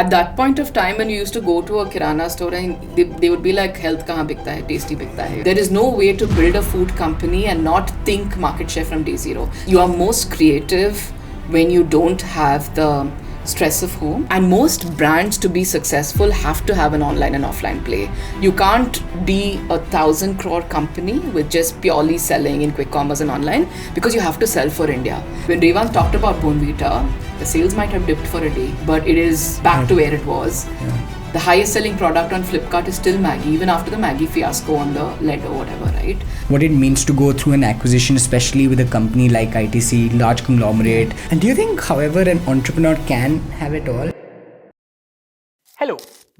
at that point of time when you used to go to a kirana store and they would be like, health kahan bikta hai, tasty bikta hai. There is no way to build a food company and not think market share from day zero. You are most creative when you don't have the stress of home, and most brands to be successful have to have an online and offline play. You can't be 1,000 crore company with just purely selling in quick commerce and online, because you have to sell for India. When Revant talked about Bonvita, the sales might have dipped for a day, but it is back to where it was. The highest selling product on Flipkart is still Maggi, even after the Maggi fiasco on the lead or whatever, right? What it means to go through an acquisition, especially with a company like ITC, large conglomerate. And do you think, however, an entrepreneur can have it all? Hello.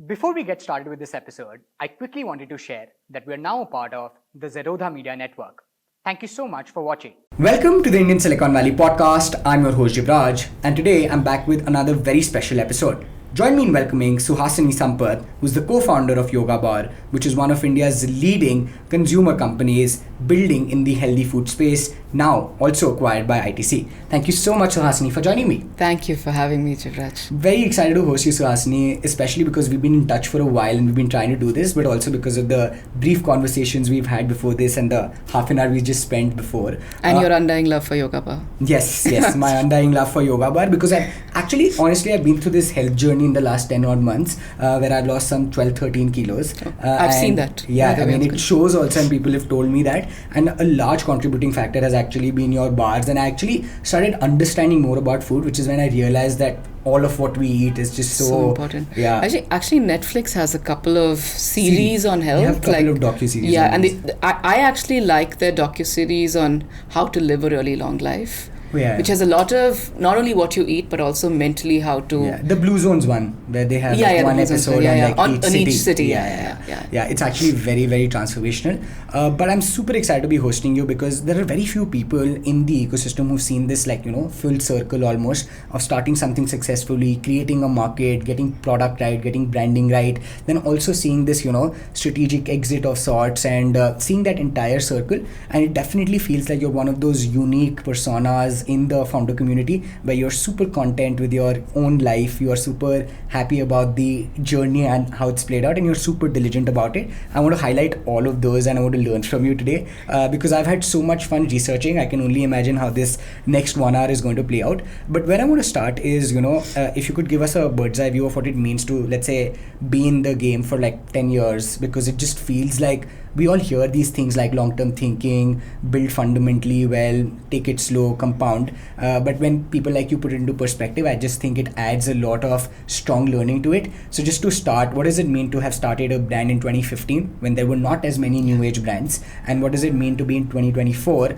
Before we get started with this episode, I quickly wanted to share that we are now a part of the Zerodha Media Network. Thank you so much for watching. Welcome to the Indian Silicon Valley podcast. I'm your host Jivraj, and today I'm back with another very special episode. Join me in welcoming Suhasini Sampath, who's the co-founder of Yoga Bar, which is one of India's leading consumer companies building in the healthy food space, now also acquired by ITC. Thank you so much, Suhasini, for joining me. Thank you for having me, Jivraj. Very excited to host you, Suhasini, especially because we've been in touch for a while and we've been trying to do this, but also because of the brief conversations we've had before this and the half an hour we just spent before. And your undying love for Yoga Bar. Yes, my undying love for Yoga Bar, because I've been through this health journey in the last 10 odd months where I've lost some 12-13 kilos. I've seen that. Yeah, I mean, it shows also, and people have told me that. And a large contributing factor has actually been your bars. And I actually started understanding more about food, which is when I realized that all of what we eat is just so important. Yeah. Actually, Netflix has a couple of series on health. They have a couple of docu-series. Yeah, and I actually like their docu-series on how to live a really long life. Which has a lot of not only what you eat but also mentally how to. Yeah, the Blue Zones one where they have one episode on each city. Yeah, it's actually very, very transformational. But I'm super excited to be hosting you because there are very few people in the ecosystem who've seen this full circle almost of starting something successfully, creating a market, getting product right, getting branding right, then also seeing this strategic exit of sorts and seeing that entire circle. And it definitely feels like you're one of those unique personas in the founder community where you're super content with your own life, you are super happy about the journey and how it's played out, and you're super diligent about it. I want to highlight all of those and I want to learn from you today because I've had so much fun researching. I can only imagine how this next 1 hour is going to play out. But where I want to start is, if you could give us a bird's eye view of what it means to, let's say, be in the game for like 10 years, because it just feels like we all hear these things like long-term thinking, build fundamentally well, take it slow, compound. But when people like you put it into perspective, I just think it adds a lot of strong learning to it. So just to start, what does it mean to have started a brand in 2015 when there were not as many new age brands? And what does it mean to be in 2024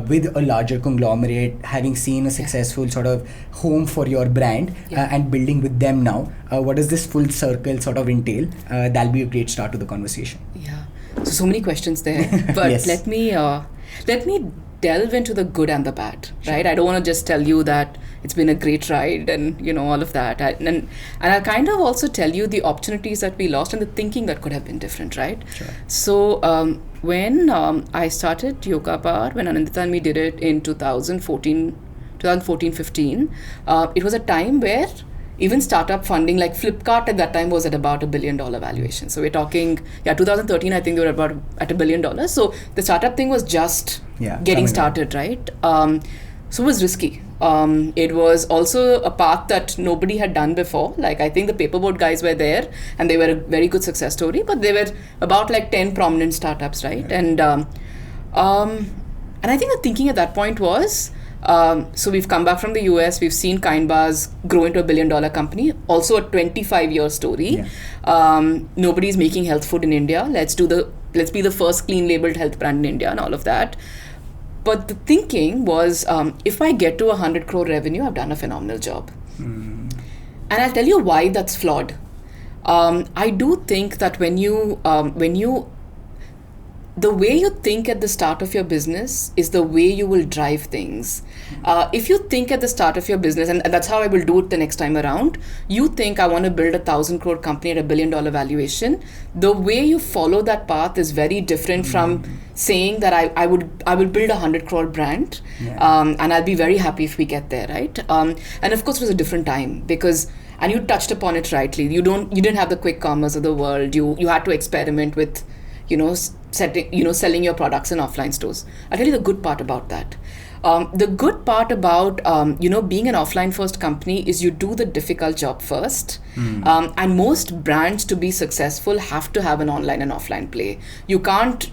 with a larger conglomerate, having seen a successful sort of home for your brand and building with them now? What does this full circle sort of entail? That'll be a great start to the conversation. Yeah. So many questions there, but yes. let me delve into the good and the bad, right? I don't want to just tell you that it's been a great ride and all of that, and I'll kind of also tell you the opportunities that we lost and the thinking that could have been different, right? Sure. So when I started Yoga Bar, when Anandita and me did it in 2014-15, it was a time where even startup funding, like Flipkart at that time was at about $1 billion valuation. So we're talking, 2013, I think they were about at $1 billion. So the startup thing was just getting started, right? So it was risky. It was also a path that nobody had done before. Like I think the paperboard guys were there and they were a very good success story, but they were about like 10 prominent startups, right? And I think the thinking at that point was, so we've come back from the US, we've seen Kind Bars grow into $1 billion company, also a 25-year story. Nobody's making health food in India. Let's be the first clean labeled health brand in India and all of that. But the thinking was, if I get to 100 crore revenue, I've done a phenomenal job. And I'll tell you why that's flawed. I do think that when you the way you think at the start of your business is the way you will drive things. If you think at the start of your business, and that's how I will do it the next time around, you think I want to build a 1,000 crore company at $1 billion valuation. The way you follow that path is very different from saying that I will build a 100 crore brand, and I'll be very happy if we get there, right? And of course, it was a different time because And you touched upon it rightly. You didn't have the quick commerce of the world. You had to experiment with, selling your products in offline stores. I'll tell you the good part about that. The good part about being an offline first company is you do the difficult job first. And most brands, to be successful, have to have an online and offline play. You can't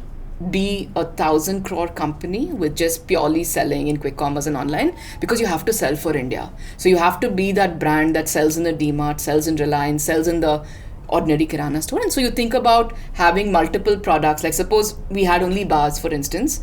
be 1,000 crore company with just purely selling in quick commerce and online, because you have to sell for India. So you have to be that brand that sells in the DMart, sells in Reliance, sells in the ordinary kirana store. And so you think about having multiple products. Like suppose we had only bars, for instance.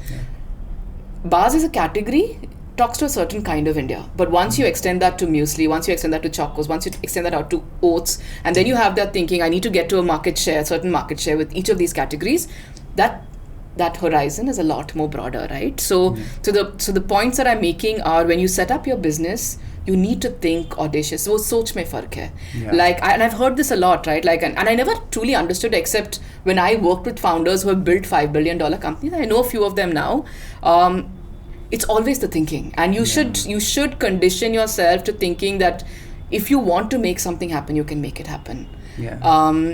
Bars as a category talks to a certain kind of India. But once you extend that to muesli, once you extend that to chocos, once you extend that out to oats, and then you have that thinking, I need to get to a certain market share with each of these categories, that horizon is a lot more broader, right? So the points that I'm making are, when you set up your business, you need to think audacious. So soch mein fark hai. And I've heard this a lot, right? And I never truly understood, except when I worked with founders who have built $5 billion companies. I know a few of them now. It's always the thinking, and you should condition yourself to thinking that if you want to make something happen, you can make it happen.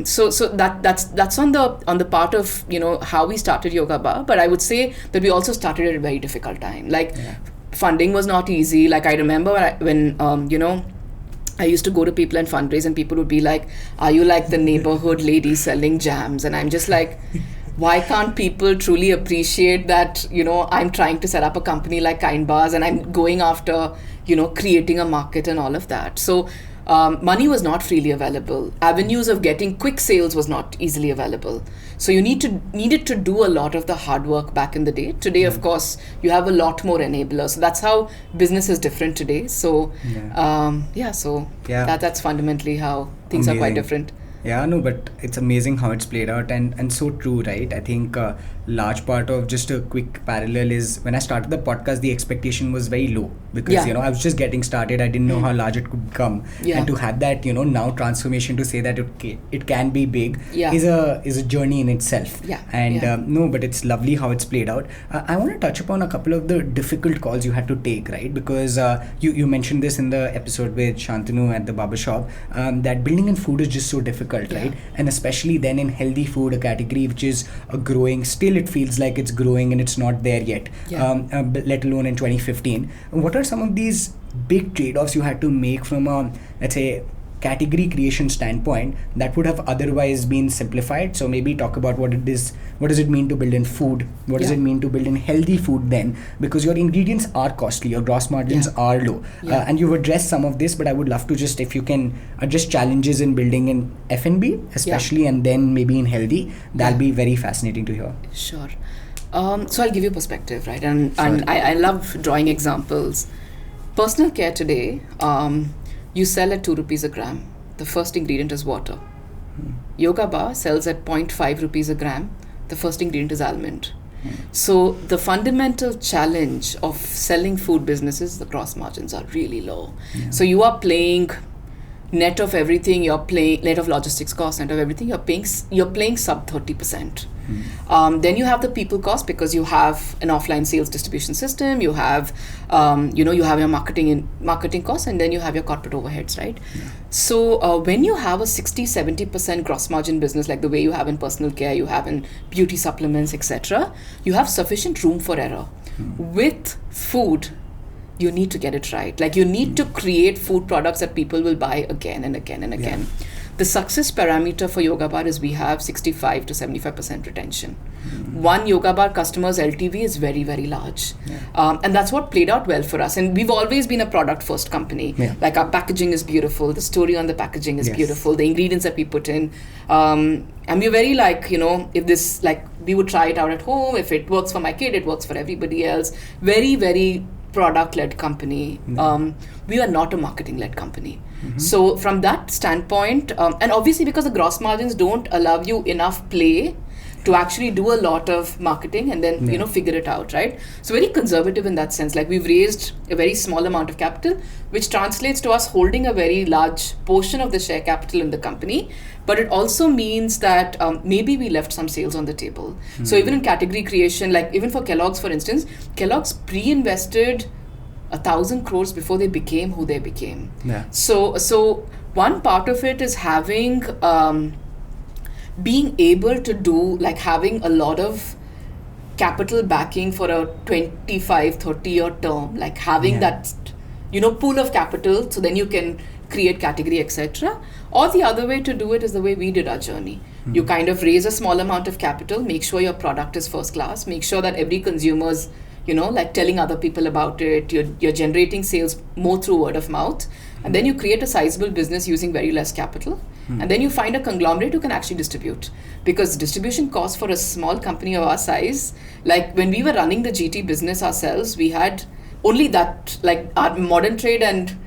So that's on the part of how we started Yoga Bar. But I would say that we also started at a very difficult time. Funding was not easy. I remember when I used to go to people and fundraise, and people would be like, "Are you like the neighborhood lady selling jams?" And I'm just like, why can't people truly appreciate that, I'm trying to set up a company like Kind Bars, and I'm going after, creating a market and all of that. So money was not freely available. Avenues of getting quick sales was not easily available. So you needed to do a lot of the hard work back in the day. Today, of course, you have a lot more enablers. So that's how business is different today. So that's fundamentally how things are quite different. Yeah, no, but it's amazing how it's played out, and so true, right? I think large part of, just a quick parallel, is when I started the podcast, the expectation was very low, because I was just getting started. I didn't know how large it could become, and to have that now transformation to say that it can be big is a journey in itself. But it's lovely how it's played out. I want to touch upon a couple of the difficult calls you had to take, right? Because you mentioned this in the episode with Shantanu at the barbershop, that building in food is just so difficult. Right? And especially then in healthy food, a category which is growing, still it feels like it's growing and it's not there yet, let alone in 2015. What are some of these big trade-offs you had to make from a, let's say, category creation standpoint that would have otherwise been simplified? So maybe talk about what does it mean to build in food? What does it mean to build in healthy food then? Because your ingredients are costly, your gross margins are low. And you've addressed some of this, but I would love to just, if you can address challenges in building in F&B, especially, and then maybe in healthy, that'll be very fascinating to hear. Sure. So I'll give you perspective, right? And I love drawing examples. Personal care today, you sell at 2 rupees a gram. The first ingredient is water. Yoga Bar sells at 0.5 rupees a gram. The first ingredient is almond. So the fundamental challenge of selling food businesses, the gross margins are really low. So you are playing net of everything. You're playing net of logistics cost, net of everything. You're playing sub 30%. Then you have the people cost, because you have an offline sales distribution system, you have you have your marketing costs, and then you have your corporate overheads, right? So when you have a 60-70% gross margin business, like the way you have in personal care, you have in beauty supplements, etc., you have sufficient room for error. With food, you need to get it right. You need to create food products that people will buy again and again and again. The success parameter for Yoga Bar is we have 65 to 75% retention. One Yoga Bar customer's LTV is very, very large. And that's what played out well for us. And we've always been a product first company. Our packaging is beautiful. The story on the packaging is beautiful. The ingredients that we put in. And we're very if this, we would try it out at home. If it works for my kid, it works for everybody else. Very, very product-led company. We are not a marketing-led company. So from that standpoint, and obviously because the gross margins don't allow you enough play to actually do a lot of marketing and then figure it out, right? So very conservative in that sense. We've raised a very small amount of capital, which translates to us holding a very large portion of the share capital in the company. But it also means that maybe we left some sales on the table. So even in category creation, even for Kellogg's, for instance, Kellogg's pre-invested 1,000 crores before they became who they became. So one part of it is having, being able to do, like having a lot of capital backing for a 25, 30-year term, like having that, pool of capital, so then you can create category, etc. Or the other way to do it is the way we did our journey. You kind of raise a small amount of capital, make sure your product is first class, make sure that every consumer's, like telling other people about it, you're generating sales more through word of mouth, and then you create a sizable business using very less capital. And then you find a conglomerate who can actually distribute. Because distribution costs for a small company of our size, like when we were running the GT business ourselves, we had only that, like our modern trade and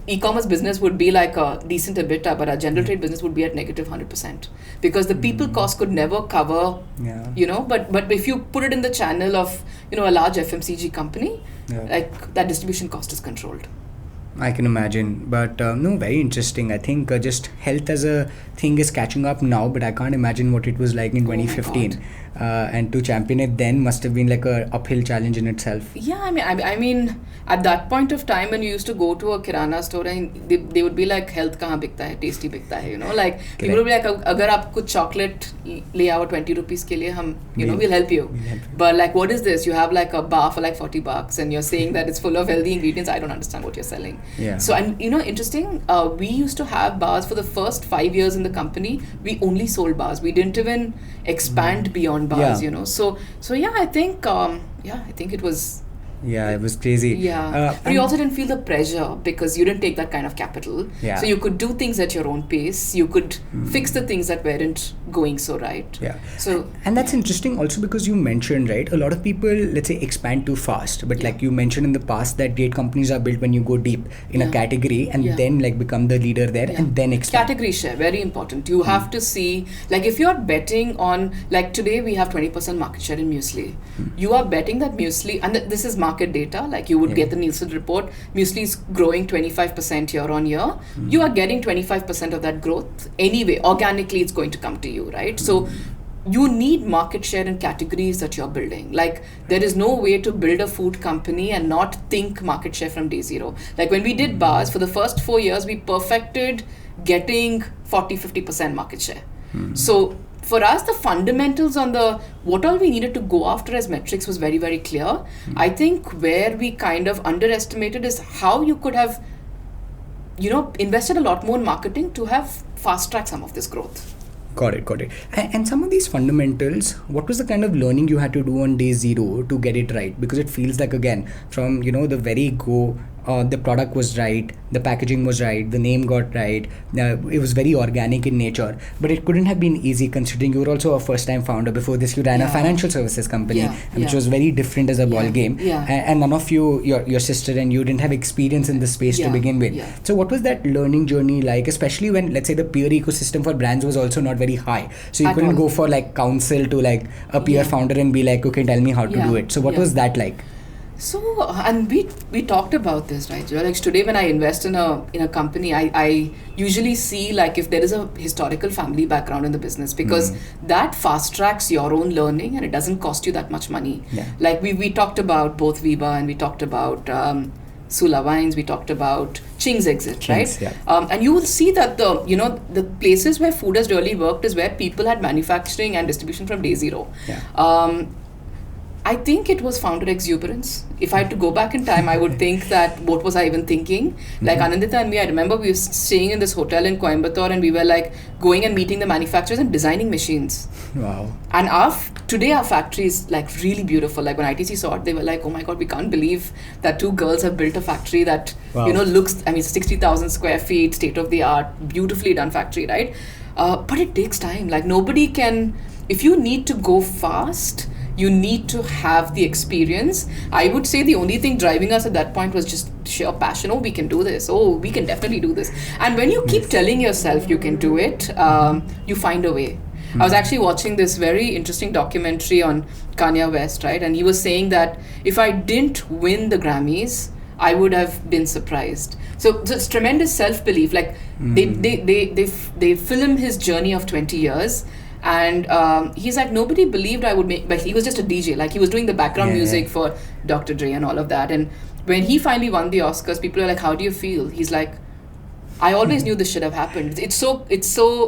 e-commerce business would be like a decent EBITDA, but our general trade business would be at negative 100%. Because the people cost could never cover, but if you put it in the channel of, a large FMCG company, like that distribution cost is controlled. I can imagine, but no, very interesting. I think just health as a thing is catching up now, but I can't imagine what it was like in 2015. And to champion it then must have been like a uphill challenge in itself. Yeah, I mean, at that point of time when you used to go to a kirana store and they would be like, health kahan bikta hai, tasty bikta hai, like people would be like, agar aap kuch chocolate le aao 20 rupees ke liye, hum, we'll help you. But like, what is this? You have like a bar for like $40 and you're saying that it's full of healthy ingredients. I don't understand what you're selling. Yeah. So, and interesting, we used to have bars for the first 5 years in the company. We only sold bars. We didn't even expand beyond bars, So yeah, I think it was. Yeah, it was crazy. Yeah, but you also didn't feel the pressure because you didn't take that kind of capital. Yeah. So you could do things at your own pace. You could fix the things that weren't going so right. Yeah. So and that's interesting also because you mentioned, right, a lot of people, let's say, expand too fast. But like you mentioned in the past that great companies are built when you go deep in a category and then like become the leader there and then expand. Category share, very important. You have to see, like if you're betting on, like today we have 20% market share in muesli. You are betting that muesli, and this is market data, like you would get the Nielsen report, muesli is growing 25% year on year. You are getting 25% of that growth anyway. Organically, it's going to come to you, right? So you need market share in categories that you're building. Like there is no way to build a food company and not think market share from day zero. Like when we did bars, for the first 4 years, we perfected getting 40-50% market share. So for us, the fundamentals on what all we needed to go after as metrics was very, very clear. I think where we kind of underestimated is how you could have, invested a lot more in marketing to have fast track some of this growth. Got it. And some of these fundamentals, what was the kind of learning you had to do on day zero to get it right? Because it feels like, again, from, the very go, the product was right, the packaging was right, the name got right, it was very organic in nature, but it couldn't have been easy considering you were also a first-time founder. Before this, you ran a financial services company, which was very different as a ball game. And none of you, your sister and you, didn't have experience in this space to begin with. So what was that learning journey like, especially when, let's say, the peer ecosystem for brands was also not very high. So you couldn't go for like counsel to like a peer founder and be like, okay, tell me how to do it. So what was that like? So, and we talked about this, right? Like today when I invest in a company, I usually see like if there is a historical family background in the business, because that fast tracks your own learning and it doesn't cost you that much money. Like we talked about both Viva and we talked about Sula Wines, we talked about Ching's exit, right? And you will see that the places where food has really worked is where people had manufacturing and distribution from day zero. I think it was founder exuberance. If I had to go back in time, I would think that what was I even thinking? Like Anandita and me, I remember we were staying in this hotel in Coimbatore and we were like going and meeting the manufacturers and designing machines. Wow. And today our factory is like really beautiful. Like when ITC saw it, they were like, oh my God, we can't believe that two girls have built a factory that, looks, 60,000 square feet, state of the art, beautifully done factory, right? But it takes time. Like nobody can, if you need to go fast, you need to have the experience. I would say the only thing driving us at that point was just sheer passion. Oh, we can do this. Oh, we can definitely do this. And when you keep telling yourself you can do it, you find a way. I was actually watching this very interesting documentary on Kanye West, right? And he was saying that if I didn't win the Grammys, I would have been surprised. So it's tremendous self-belief. Like they film his journey of 20 years. And he's like, nobody believed I would make, but he was just a DJ. Like he was doing the background music for Dr. Dre and all of that. And when he finally won the Oscars, people are like, how do you feel? He's like, I always knew this should have happened. It's so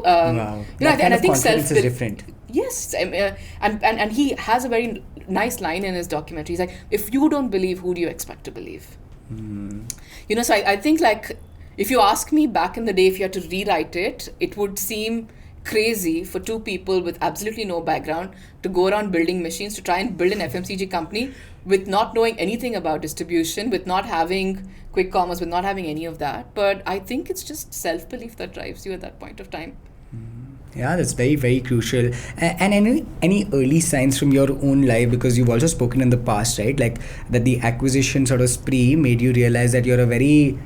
wow. and I think confidence is different. Yes, and he has a very nice line in his documentary. He's like, if you don't believe, who do you expect to believe? So I think like, if you ask me back in the day, if you had to rewrite it, it would seem crazy for two people with absolutely no background to go around building machines to try and build an FMCG company with not knowing anything about distribution, with not having quick commerce, with not having any of that. But I think it's just self-belief that drives you at that point of time. Yeah, that's very, very crucial. And any early signs from your own life, because you've also spoken in the past, right? Like that the acquisition sort of spree made you realize that you're a very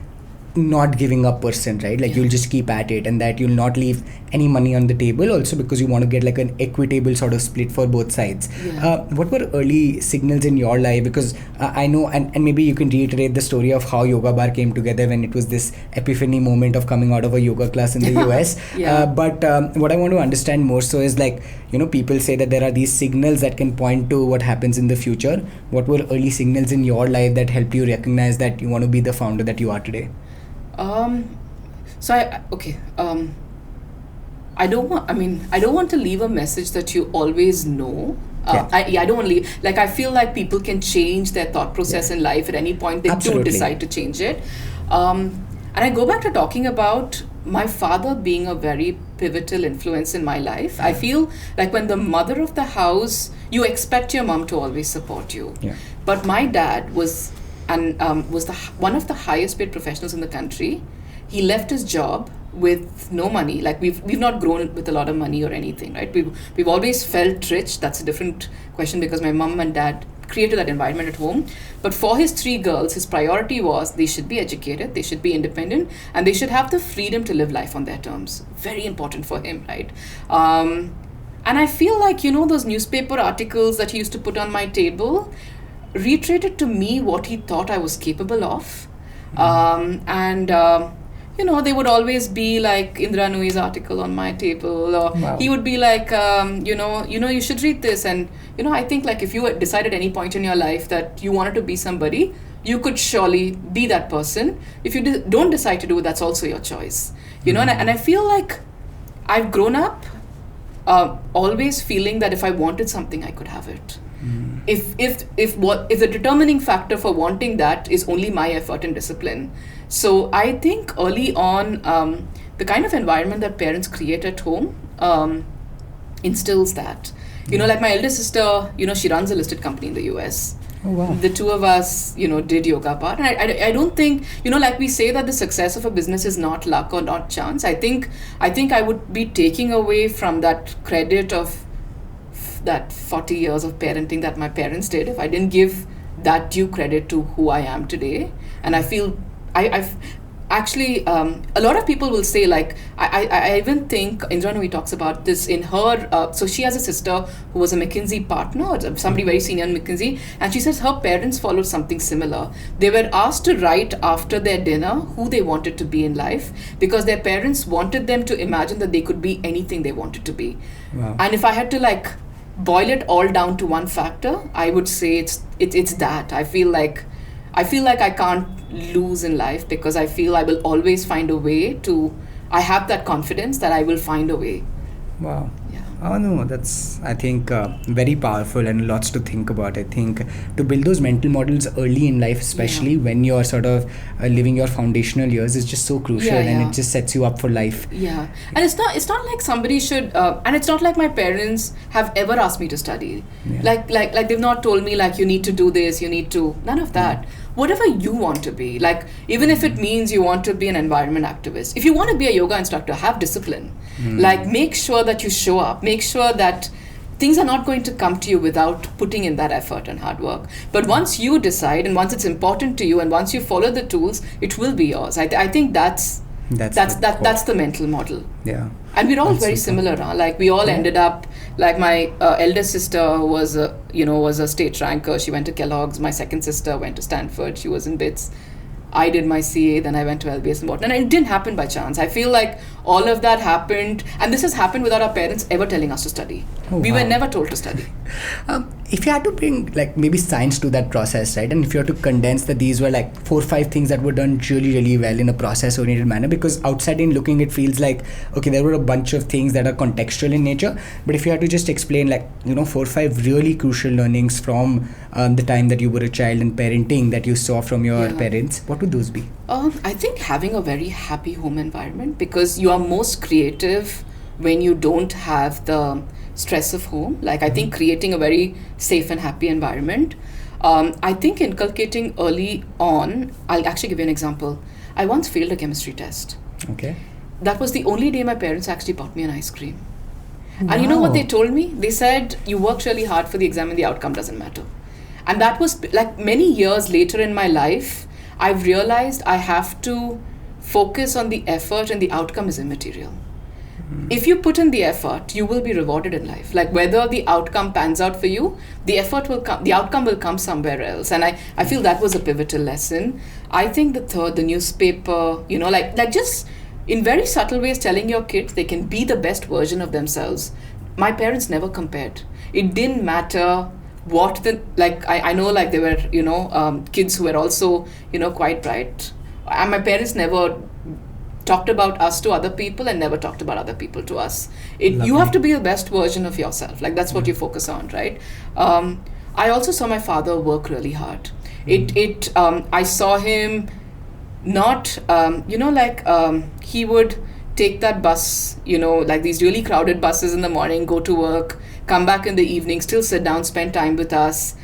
not giving up person, right? Like you'll just keep at it, and that you'll not leave any money on the table, also because you want to get like an equitable sort of split for both sides. What were early signals in your life? Because I know, and maybe you can reiterate the story of how Yoga Bar came together when it was this epiphany moment of coming out of a yoga class in the US. But what I want to understand more so is like, people say that there are these signals that can point to what happens in the future. What were early signals in your life that helped you recognize that you want to be the founder that you are today? I don't want to leave a message that you always know. I don't want to leave. Like, I feel like people can change their thought process in life at any point. They do decide to change it. And I go back to talking about my father being a very pivotal influence in my life. I feel like when the mother of the house, you expect your mom to always support you. But my dad was one of the highest paid professionals in the country. He left his job with no money. Like we've not grown with a lot of money or anything, right? We've always felt rich. That's a different question because my mom and dad created that environment at home. But for his 3 girls, his priority was they should be educated, they should be independent, and they should have the freedom to live life on their terms. Very important for him, right? And I feel like, those newspaper articles that he used to put on my table reiterated to me what he thought I was capable of. They would always be like Indra Nui's article on my table, or he would be like, you should read this. And, I think like if you had decided at any point in your life that you wanted to be somebody, you could surely be that person. If you don't decide to do it, that's also your choice. And I feel like I've grown up always feeling that if I wanted something, I could have it. If the determining factor for wanting that is only my effort and discipline. So I think early on, the kind of environment that parents create at home instills that. Like my eldest sister, she runs a listed company in the US. Oh, wow. The two of us, did Yoga Bar. And I don't think, like we say that the success of a business is not luck or not chance. I think I would be taking away from that credit of that 40 years of parenting that my parents did if I didn't give that due credit to who I am today. And I feel I've actually a lot of people will say, like, I even think Indra Nui talks about this in her so she has a sister who was a McKinsey partner, or somebody very senior in McKinsey, and she says her parents followed something similar. They were asked to write after their dinner who they wanted to be in life because their parents wanted them to imagine that they could be anything they wanted to be. Wow. And if I had to like boil it all down to one factor, I would say it's that. I feel like I can't lose in life because I feel I will always find a way to. I have that confidence that I will find a way. Wow. Yeah. Oh no, that's, I think, very powerful and lots to think about. I think to build those mental models early in life, especially when you're sort of living your foundational years, is just so crucial, and it just sets you up for life. Yeah, and it's not like somebody should, and it's not like my parents have ever asked me to study. Yeah. Like they've not told me like you need to do this, you need to, none of that. Whatever you want to be, like even if it means you want to be an environment activist, if you want to be a yoga instructor, have discipline. Like make sure that you show up, make sure that things are not going to come to you without putting in that effort and hard work. But once you decide, and once it's important to you, and once you follow the tools, it will be yours. I think that's the mental model. Yeah. And we're all very similar, huh? Like we all ended up, like my eldest sister was a state ranker. She went to Kellogg's. My second sister went to Stanford. She was in BITS. I did my CA, then I went to LBS and whatnot. And it didn't happen by chance. I feel like all of that happened, and this has happened without our parents ever telling us to study. We were never told to study. If you had to bring like maybe science to that process, right, and if you had to condense that these were like 4 or 5 things that were done really, really well in a process-oriented manner, because outside in looking, it feels like, okay, there were a bunch of things that are contextual in nature, but if you had to just explain like, 4 or 5 really crucial learnings from the time that you were a child and parenting that you saw from your parents, what would those be? I think having a very happy home environment, because you are most creative when you don't have the stress of home. Like, I think creating a very safe and happy environment. I think inculcating early on, I'll actually give you an example. I once failed a chemistry test. Okay. That was the only day my parents actually bought me an ice cream. Wow. And you know what they told me? They said, you worked really hard for the exam and the outcome doesn't matter. And that was like many years later in my life, I've realized I have to focus on the effort and the outcome is immaterial. If you put in the effort, you will be rewarded in life. Like whether the outcome pans out for you, the effort will come, the outcome will come somewhere else. And I feel that was a pivotal lesson. I think the third, the newspaper, like just in very subtle ways telling your kids they can be the best version of themselves. My parents never compared. It didn't matter what I know like there were, kids who were also, quite bright. And my parents never talked about us to other people and never talked about other people to us. You have to be the best version of yourself. Like that's what you focus on, right? I also saw my father work really hard. I saw him not, he would take that bus, like these really crowded buses in the morning, go to work, come back in the evening, still sit down, spend time with us.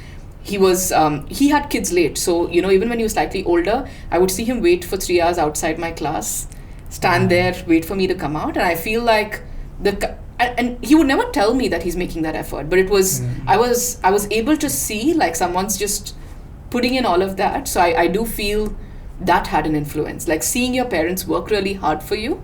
He had kids late. So, even when he was slightly older, I would see him wait for 3 hours outside my class, stand there, wait for me to come out. And I feel like and he would never tell me that he's making that effort, but it was, I was able to see like someone's just putting in all of that. So I do feel that had an influence. Like seeing your parents work really hard for you,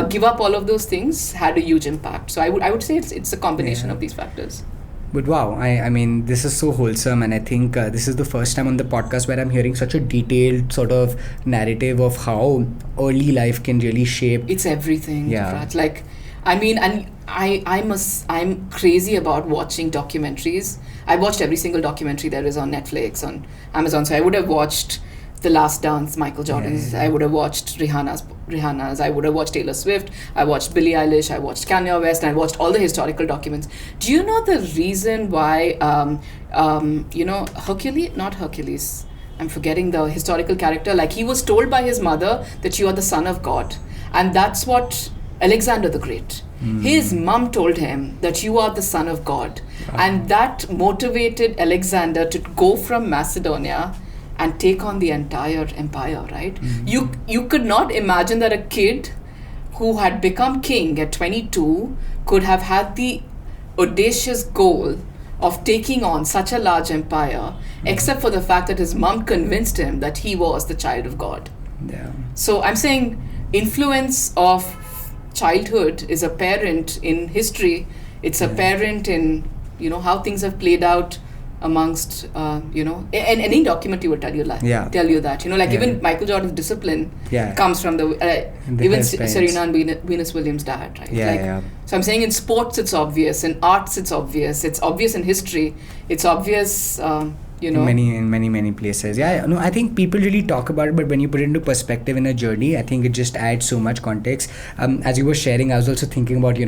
give up all of those things had a huge impact. So I would say it's a combination of these factors. But wow, I mean, this is so wholesome, and I think this is the first time on the podcast where I'm hearing such a detailed sort of narrative of how early life can really shape. It's everything. Yeah. Like, I mean, and I'm crazy about watching documentaries. I watched every single documentary there is on Netflix, on Amazon. So I would have watched The Last Dance, Michael Jordan's. Yeah. I would have watched Rihanna's. I would have watched Taylor Swift. I watched Billie Eilish. I watched Kanye West. And I watched all the historical documents. Do you know the reason why, Hercules, I'm forgetting the historical character. Like he was told by his mother that you are the son of God. And that's what Alexander the Great. His mom told him that you are the son of God. Wow. And that motivated Alexander to go from Macedonia and take on the entire empire, right? You could not imagine that a kid who had become king at 22 could have had the audacious goal of taking on such a large empire, except for the fact that his mom convinced him that he was the child of God. Yeah. So I'm saying influence of childhood is apparent in history. It's apparent in, how things have played out amongst, and any documentary will tell you that. Even Michael Jordan's discipline comes from even Serena and Venus Williams' dad, right? So I'm saying in sports it's obvious, in arts it's obvious in history, it's obvious, in many places. I think people really talk about it, but when you put it into perspective in a journey, I think it just adds so much context. As you were sharing, I was also thinking about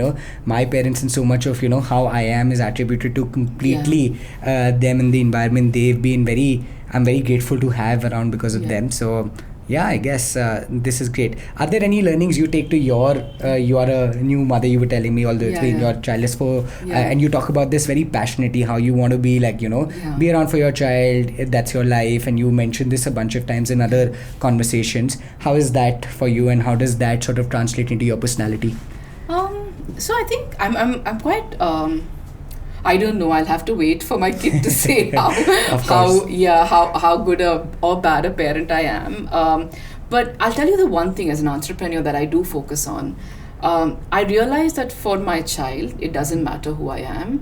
my parents, and so much of how I am is attributed to completely them and the environment they've been I'm very grateful to have around because of them. So I guess this is great. Are there any learnings you take to you are a new mother, you were telling me, although it's been your child is for, and you talk about this very passionately, how you want to be like, be around for your child, that's your life, and you mentioned this a bunch of times in other conversations. How is that for you, and how does that sort of translate into your personality? So I think I'm quite... I don't know. I'll have to wait for my kid to say how good or bad a parent I am. But I'll tell you the one thing as an entrepreneur that I do focus on. I realize that for my child, it doesn't matter who I am.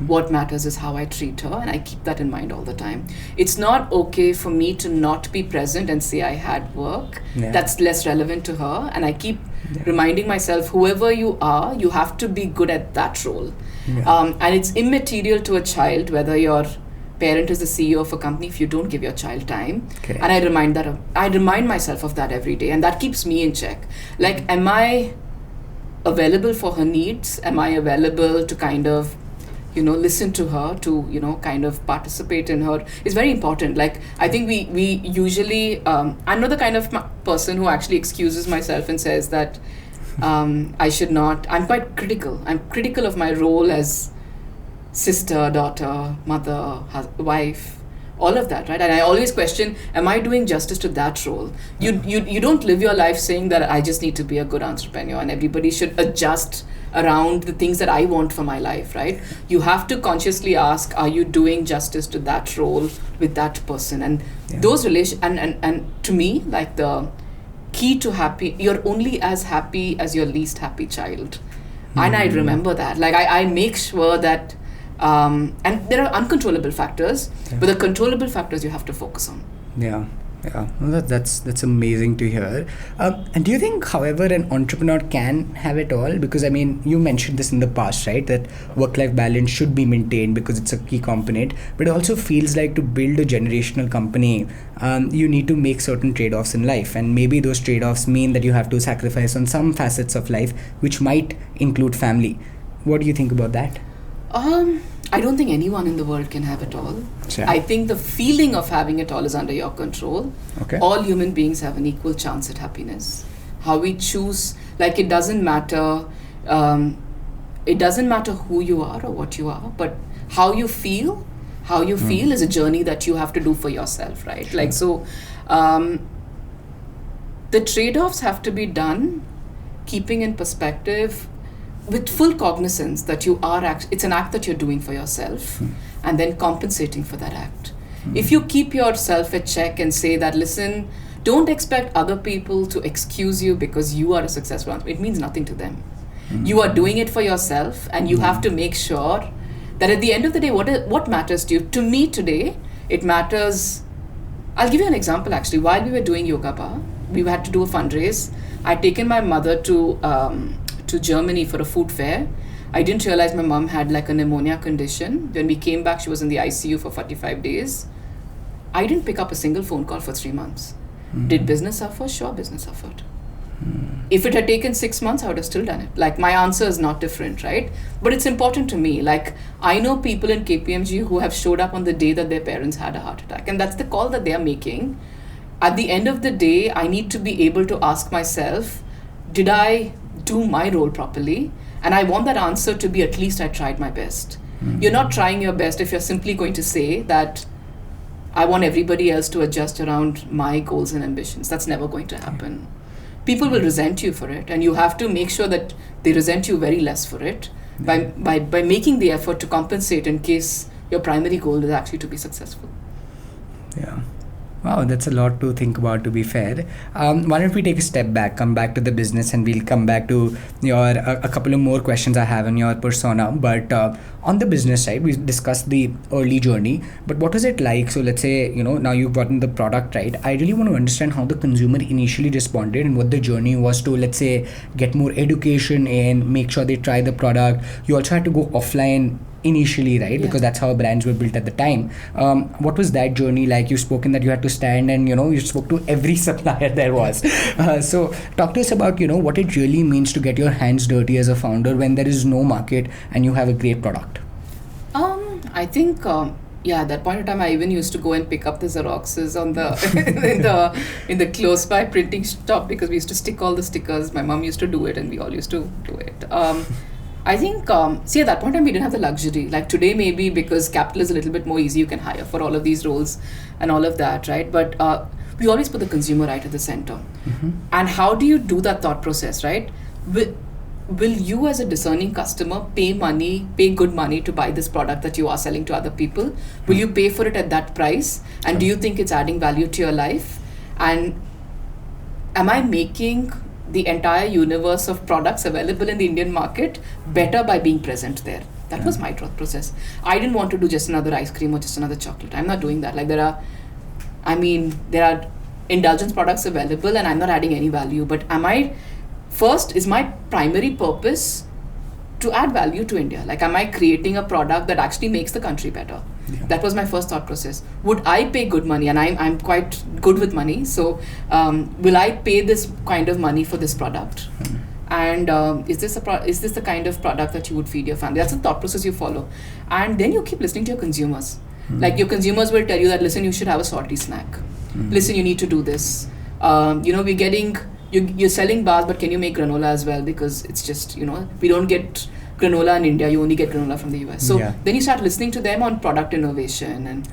What matters is how I treat her, and I keep that in mind all the time. It's not okay for me to not be present and say I had work. That's less relevant to her, and I keep reminding myself, whoever you are, you have to be good at that role. And it's immaterial to a child whether your parent is the CEO of a company if you don't give your child time. And I remind myself of that every day, and that keeps me in check. Like, am I available for her needs? Am I available to kind of, listen to her, to, kind of participate in her? It's very important. Like, I think we usually, I'm not the kind of person who actually excuses myself and says that I should not. I'm quite critical. I'm critical of my role as sister, daughter, mother, wife, all of that, right? And I always question, am I doing justice to that role? You don't live your life saying that I just need to be a good entrepreneur and everybody should adjust around the things that I want for my life, right? You have to consciously ask, are you doing justice to that role with that person? And those relations, and to me, like, the key to happy, you're only as happy as your least happy child. And I remember that. Like, I make sure that, and there are uncontrollable factors, but the controllable factors you have to focus on. Well, that's amazing to hear. And do you think, however, an entrepreneur can have it all? Because, I mean, you mentioned this in the past, right? That work-life balance should be maintained because it's a key component. But it also feels like to build a generational company, you need to make certain trade-offs in life. And maybe those trade-offs mean that you have to sacrifice on some facets of life, which might include family. What do you think about that? I don't think anyone in the world can have it all. Sure. I think the feeling of having it all is under your control. All human beings have an equal chance at happiness. How we choose, like, it doesn't matter who you are or what you are, but how you feel is a journey that you have to do for yourself, right? Sure. Like, so the trade-offs have to be done keeping in perspective with full cognizance that you are it's an act that you're doing for yourself, and then compensating for that act. If you keep yourself at check and say that, listen, don't expect other people to excuse you because you are a successful entrepreneur, it means nothing to them. You are doing it for yourself, and you have to make sure that at the end of the day, what matters to you? To me today, it matters. I'll give you an example, actually. While we were doing Yoga Bar, we had to do a fundraise. I'd taken my mother to Germany for a food fair. I didn't realize my mom had like a pneumonia condition. When we came back, she was in the ICU for 45 days. I didn't pick up a single phone call for 3 months. Did business suffer? Sure, business suffered. If it had taken 6 months, I would have still done it. Like, my answer is not different, right? But it's important to me. Like, I know people in KPMG who have showed up on the day that their parents had a heart attack, and that's the call that they are making. At the end of the day, I need to be able to ask myself, did I do my role properly? And I want that answer to be, at least I tried my best. You're not trying your best if you're simply going to say that I want everybody else to adjust around my goals and ambitions. That's never going to happen. People will resent you for it, and you have to make sure that they resent you very less for it by making the effort to compensate in case your primary goal is actually to be successful. Yeah. Wow, that's a lot to think about, to be fair. Why don't we take a step back, come back to the business, and we'll come back to a couple of more questions I have on your persona. But on the business side, we discussed the early journey, but what was it like? So let's say, now you've gotten the product right. I really want to understand how the consumer initially responded and what the journey was to, let's say, get more education and make sure they try the product. You also had to go offline initially, right? Because that's how brands were built at the time. What was that journey like? You've spoken that you had to stand and, you spoke to every supplier there was. So talk to us about, what it really means to get your hands dirty as a founder when there is no market and you have a great product. I think, at that point in time, I even used to go and pick up the Xeroxes on the in the close by printing shop, because we used to stick all the stickers. My mom used to do it and we all used to do it. I think, at that point in time, we didn't have the luxury. Like today, maybe because capital is a little bit more easy, you can hire for all of these roles and all of that, right? But we always put the consumer right at the center. And how do you do that thought process, right? Will you as a discerning customer pay good money to buy this product that you are selling to other people? Will you pay for it at that price? And do you think it's adding value to your life? And am I making the entire universe of products available in the Indian market better by being present there? That was my thought process. I didn't want to do just another ice cream or just another chocolate. I'm not doing that. Like there are indulgence products available and I'm not adding any value, but am I first, is my primary purpose to add value to India? Like, am I creating a product that actually makes the country better? Yeah. That was my first thought process. Would I pay good money? And I'm quite good with money. So will I pay this kind of money for this product? And is this the kind of product that you would feed your family? That's the thought process you follow. And then you keep listening to your consumers. Like, your consumers will tell you that, listen, you should have a salty snack. Listen, you need to do this. You're selling bars, but can you make granola as well? Because it's just, we don't get granola in India, you only get granola from the US. So then you start listening to them on product innovation and,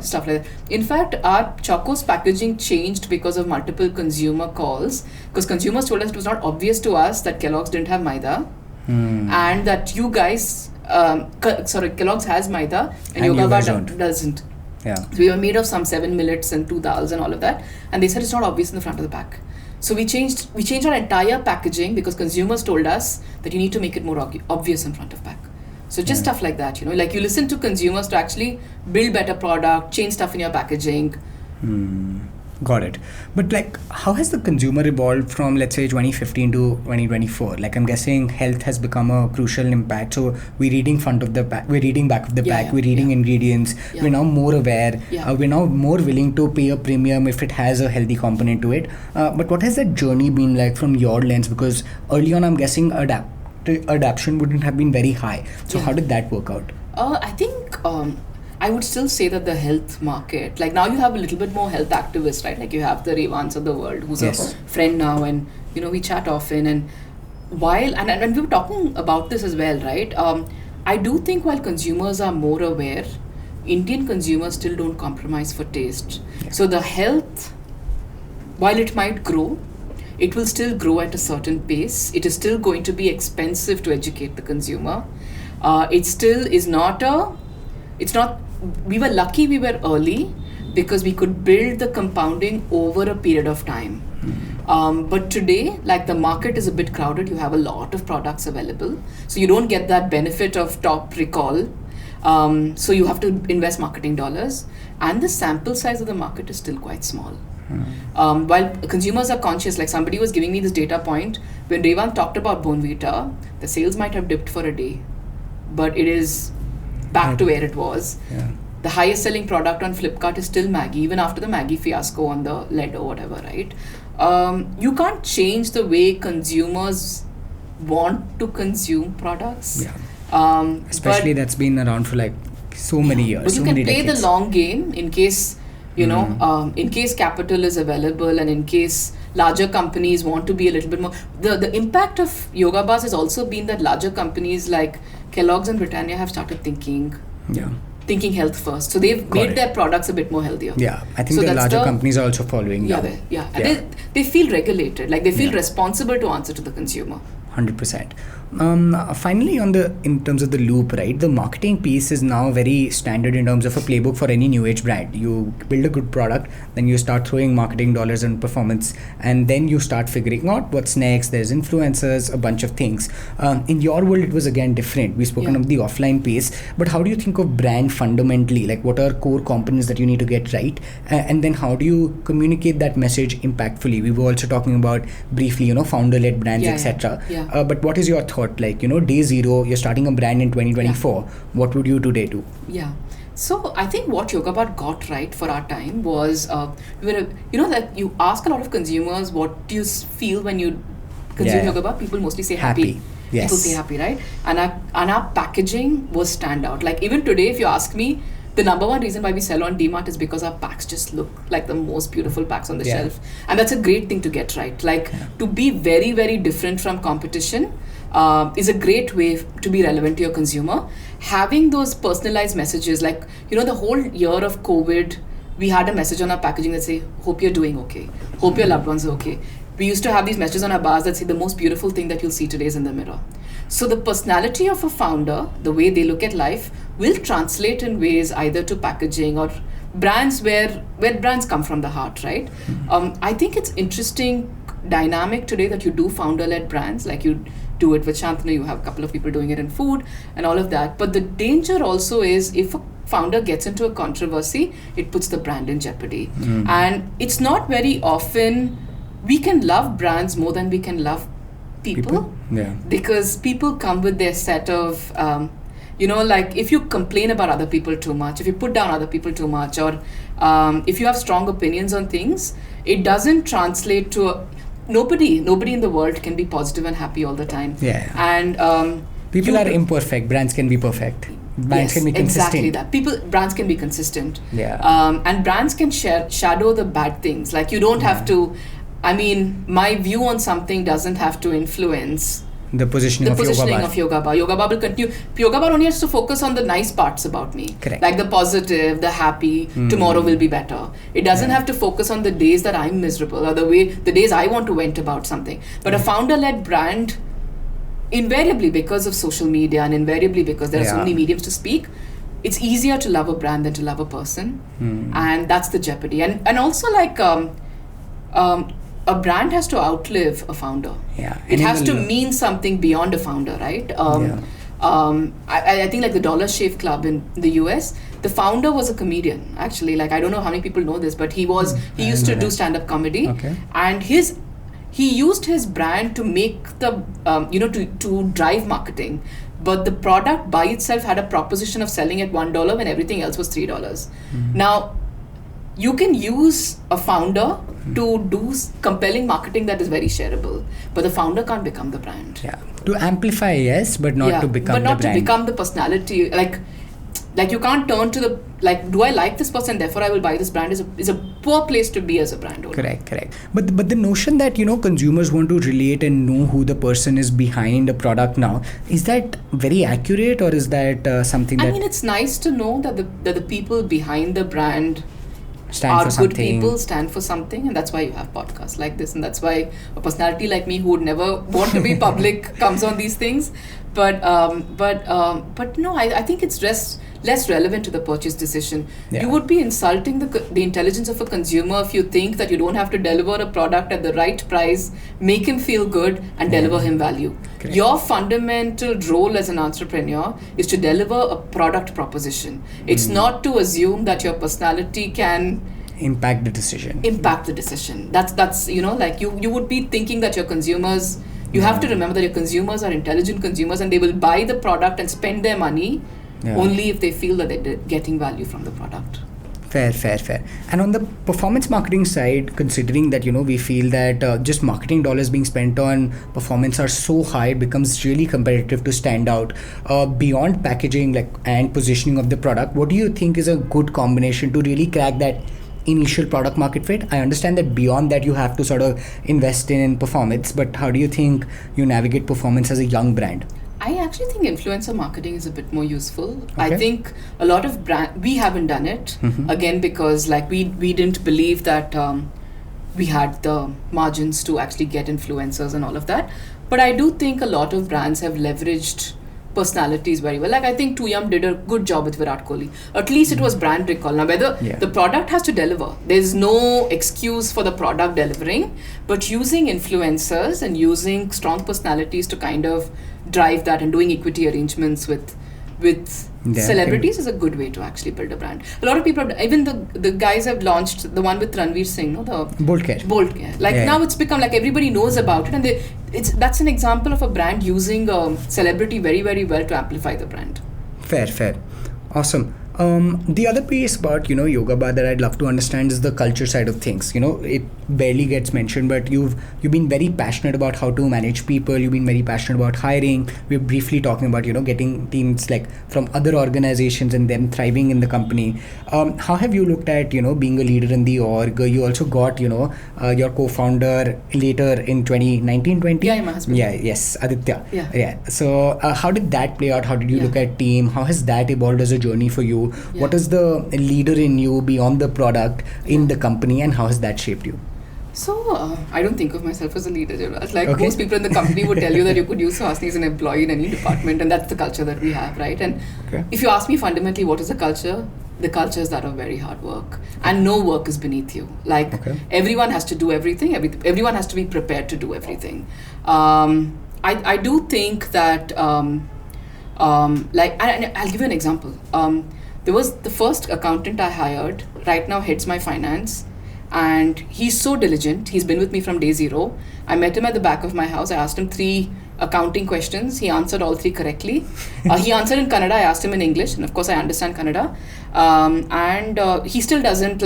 stuff like that. In fact, our Choco's packaging changed because of multiple consumer calls, because consumers told us it was not obvious to us that Kellogg's didn't have maida and that you guys, Kellogg's has maida and Yoga Bar doesn't. Yeah. So we were made of some 7 millets and 2 dals and all of that. And they said it's not obvious in the front of the pack. So we changed our entire packaging because consumers told us that you need to make it more obvious in front of pack. So just stuff like that, like you listen to consumers to actually build better product, change stuff in your packaging. Got it. But like, how has the consumer evolved from, let's say, 2015 to 2024? Like, I'm guessing health has become a crucial impact. So we're reading front of the pack, we're reading back of the pack, we're reading ingredients. We're now more aware. We're now more willing to pay a premium if it has a healthy component to it. But what has that journey been like from your lens? Because early on, I'm guessing adaptation wouldn't have been very high. So how did that work out? I think I would still say that the health market, like now you have a little bit more health activists, right? Like you have the Revans of the world, who's a friend now, and we chat often. And and we were talking about this as well, right? I do think while consumers are more aware, Indian consumers still don't compromise for taste. So the health, while it might grow, it will still grow at a certain pace. It is still going to be expensive to educate the consumer. It still is not we were lucky we were early because we could build the compounding over a period of time. But today, like, the market is a bit crowded. You have a lot of products available. So you don't get that benefit of top recall. So you have to invest marketing dollars. And the sample size of the market is still quite small. While consumers are conscious, like somebody was giving me this data point, when Revan talked about Bonvita, the sales might have dipped for a day, but it is back to where it was. The highest selling product on Flipkart is still Maggi, even after the Maggi fiasco on the lead or whatever, right? You can't change the way consumers want to consume products. Especially that's been around for like so many years. But you can play the long game in case, in case capital is available and in case larger companies want to be a little bit more. The impact of yoga bars has also been that larger companies like Kellogg's and Britannia have started thinking health first. So they've made their products a bit more healthier. I think the larger companies are also following. And they feel regulated, like they feel responsible to answer to the consumer. 100%. Finally, in terms of the loop, right? The marketing piece is now very standard in terms of a playbook for any new age brand. You build a good product, then you start throwing marketing dollars and performance, and then you start figuring out what's next. There's influencers, a bunch of things. In your world, it was again different. We've spoken of the offline piece, but how do you think of brand fundamentally? Like, what are core components that you need to get right? And then how do you communicate that message impactfully? We were also talking about briefly, founder-led brands, etc. But what is your thought? Like, day zero, you're starting a brand in 2024. What would you today do? So I think what Yoga Bar got right for our time was, that you ask a lot of consumers, what do you feel when you consume Yoga Bar? People mostly say happy. People say happy, right? And our packaging was standout. Like even today, if you ask me, the number one reason why we sell on DMart is because our packs just look like the most beautiful packs on the shelf. And that's a great thing to get right. Like to be very, very different from competition is a great way to be relevant to your consumer. Having those personalized messages, like, the whole year of COVID, we had a message on our packaging that say, hope you're doing okay. Hope your loved ones are okay. We used to have these messages on our bars that say, the most beautiful thing that you'll see today is in the mirror. So the personality of a founder, the way they look at life, will translate in ways either to packaging or brands where brands come from the heart, right? I think it's interesting dynamic today that you do founder-led brands, like you do it with Shantanu, you have a couple of people doing it in food and all of that. But the danger also is if a founder gets into a controversy, it puts the brand in jeopardy. And it's not very often, we can love brands more than we can love People? Yeah. Because people come with their set of, like if you complain about other people too much, if you put down other people too much, or if you have strong opinions on things, it doesn't translate to nobody in the world can be positive and happy all the time. Yeah. And people are imperfect. Brands can be perfect. Brands can be consistent. Exactly that. Brands can be consistent. Yeah. And brands can shadow the bad things. Like you don't have to. I mean, my view on something doesn't have to influence the positioning of Yoga Bar. Yoga Bar will continue. Yoga Bar only has to focus on the nice parts about me. Correct. Like the positive, the happy, tomorrow will be better. It doesn't have to focus on the days that I'm miserable or the days I want to vent about something. But a founder-led brand, invariably because of social media and invariably because there are so many mediums to speak, it's easier to love a brand than to love a person. And that's the jeopardy. And also like... a brand has to outlive a founder. Yeah. It has to mean something beyond a founder, right? I think like the Dollar Shave Club in the US, the founder was a comedian, actually. Like, I don't know how many people know this, but he used to do stand-up comedy. Okay. And he used his brand to make the, to drive marketing. But the product by itself had a proposition of selling at $1 when everything else was $3. Now, you can use a founder to do compelling marketing that is very shareable, but the founder can't become the brand. Yeah, to amplify, yes, but not to become the brand. But not to become the personality. Like you can't turn to do I like this person, therefore I will buy this brand is a poor place to be as a brand owner. Correct. But the notion that, consumers want to relate and know who the person is behind a product now, is that very accurate, or is that something that... I mean, it's nice to know that the people behind the brand stand for good people, stand for something, and that's why you have podcasts like this, and that's why a personality like me who would never want to be public comes on these things. But no, I think it's less relevant to the purchase decision. You would be insulting the intelligence of a consumer if you think that you don't have to deliver a product at the right price, make him feel good, and deliver him value. Correct. Your fundamental role as an entrepreneur is to deliver a product proposition. It's not to assume that your personality can impact the decision. That's you would be thinking that your consumers... You have to remember that your consumers are intelligent consumers, and they will buy the product and spend their money only if they feel that they're getting value from the product. Fair. And on the performance marketing side, considering that, we feel that just marketing dollars being spent on performance are so high, it becomes really competitive to stand out. Beyond packaging and positioning of the product, what do you think is a good combination to really crack that initial product market fit? I understand that beyond that you have to sort of invest in performance, but how do you think you navigate performance as a young brand? I actually think influencer marketing is a bit more useful. Okay. I think a lot of we haven't done it again because we didn't believe that we had the margins to actually get influencers and all of that. But I do think a lot of brands have leveraged personalities very well. I think 2Yum did a good job with Virat Kohli. At least it was brand recall. Now whether the product has to deliver, there's no excuse for the product delivering, but using influencers and using strong personalities to kind of drive that and doing equity arrangements with celebrities is a good way to actually build a brand. A lot of people, even the guys have launched the one with Ranveer Singh, the Bold Care. Now it's become everybody knows about it, and that's an example of a brand using a celebrity very, very well to amplify the brand. Fair. Awesome. The other piece about, Yoga Bar that I'd love to understand is the culture side of things. It barely gets mentioned, but you've been very passionate about how to manage people. You've been very passionate about hiring. We're briefly talking about, getting teams from other organizations and them thriving in the company. How have you looked at, being a leader in the org? You also got, your co-founder later in 2019-20? Yeah, my husband. Yes, Aditya. Yeah. So how did that play out? How did you look at team? How has that evolved as a journey for you? What is the leader in you beyond the product in the company, and how has that shaped you? So, I don't think of myself as a leader. Most people in the company would tell you that you could use Suhasini as an employee in any department, and that's the culture that we have, right? And if you ask me fundamentally what is the culture is that of very hard work, and no work is beneath you. Everyone has to do everything. Everyone has to be prepared to do everything. I do think that, and I'll give you an example. There was the first accountant I hired, right now heads my finance, And he's so diligent. He's been with me from day zero. I met him at the back of my house. I asked him 3 accounting questions. He answered all 3 correctly. He answered in Kannada. I asked him in English. And of course, I understand Kannada. He still doesn't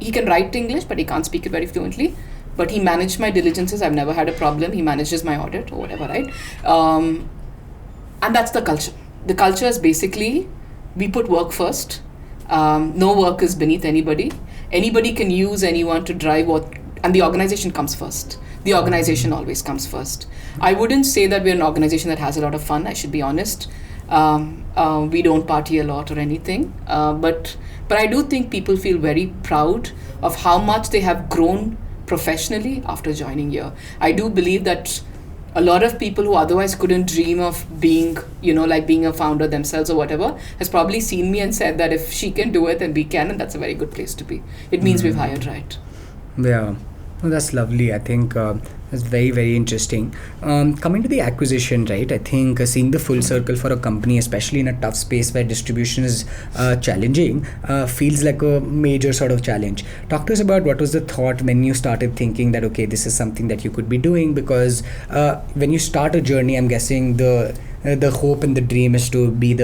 he can write English, but he can't speak it very fluently. But he managed my diligences. I've never had a problem. He manages my audit or whatever, right? And that's the culture. The culture is basically, we put work first. No work is beneath anybody. Anybody can use anyone to drive and the organization comes first. The organization always comes first. I wouldn't say that we're an organization that has a lot of fun, I should be honest. We don't party a lot or anything. But I do think people feel very proud of how much they have grown professionally after joining here. I do believe that a lot of people who otherwise couldn't dream of being, being a founder themselves or whatever, has probably seen me and said that if she can do it, then we can, and that's a very good place to be. It means we've hired right. Yeah. Well, that's lovely. I think that's very, very interesting. Coming to the acquisition, right? I think seeing the full circle for a company, especially in a tough space where distribution is challenging, feels like a major sort of challenge. Talk to us about what was the thought when you started thinking that, okay, this is something that you could be doing, because when you start a journey, I'm guessing the hope and the dream is to be at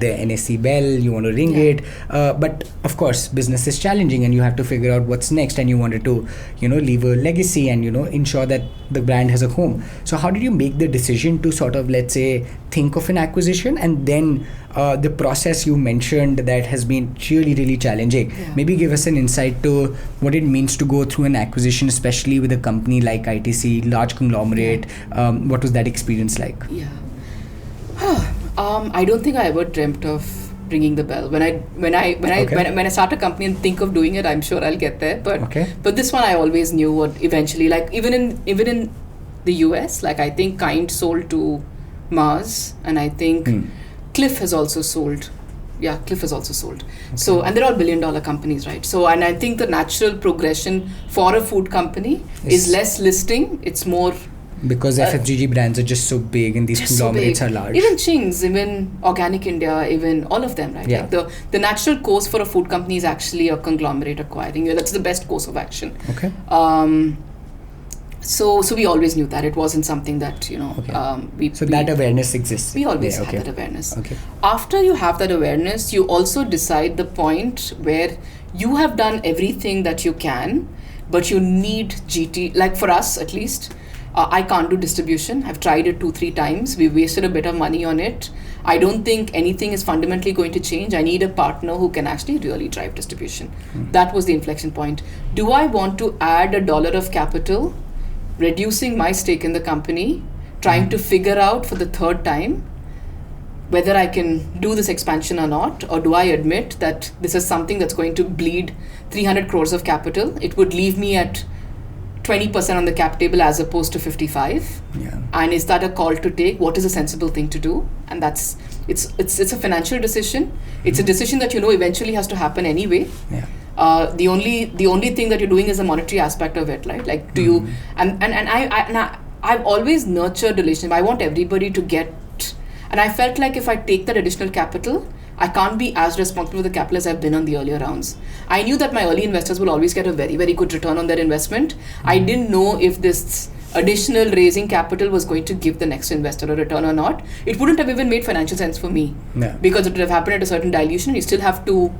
the NSE bell, you want to ring it. But of course, business is challenging and you have to figure out what's next, and you wanted to, leave a legacy and, ensure that the brand has a home. So how did you make the decision to sort of, let's say, think of an acquisition, and then the process you mentioned that has been really, really challenging? Yeah. Maybe give us an insight to what it means to go through an acquisition, especially with a company like ITC, large conglomerate. What was that experience like? Yeah. I don't think I ever dreamt of ringing the bell. When I start a company and think of doing it, I'm sure I'll get there. But this one I always knew what eventually, like even in the US, like I think Kind sold to Mars, and I think Cliff has also sold. Yeah, Cliff has also sold. Okay. So, and they're all billion-dollar companies, right? So, and I think the natural progression for a food company is less listing. It's more. Because FMCG brands are just so big and these conglomerates are large. Even Ching's, even Organic India, even all of them, right? Yeah. Like the natural course for a food company is actually a conglomerate acquiring you. That's the best course of action. Okay. So we always knew that. It wasn't something that, that awareness exists. We always had that awareness. Okay. After you have that awareness, you also decide the point where you have done everything that you can, but you need GT, like for us at least, I can't do distribution. I've tried it 2-3 times. We've wasted a bit of money on it. I don't think anything is fundamentally going to change. I need a partner who can actually really drive distribution. That was the inflection point. Do I want to add $1 of capital, reducing my stake in the company, trying to figure out for the 3rd time whether I can do this expansion or not, or do I admit that this is something that's going to bleed 300 crores of capital? It would leave me at 20% on the cap table as opposed to 55. Yeah. And is that a call to take? What is a sensible thing to do? And it's a financial decision. It's a decision that eventually has to happen anyway. Yeah. The only thing that you're doing is the monetary aspect of it, right? Like, do you and I've always nurtured relationship. I want everybody to get, and I felt like if I take that additional capital, I can't be as responsible for the capital as I've been on the earlier rounds. I knew that my early investors will always get a very, very good return on their investment. I didn't know if this additional raising capital was going to give the next investor a return or not. It wouldn't have even made financial sense for me. Yeah. Because it would have happened at a certain dilution. You still have to.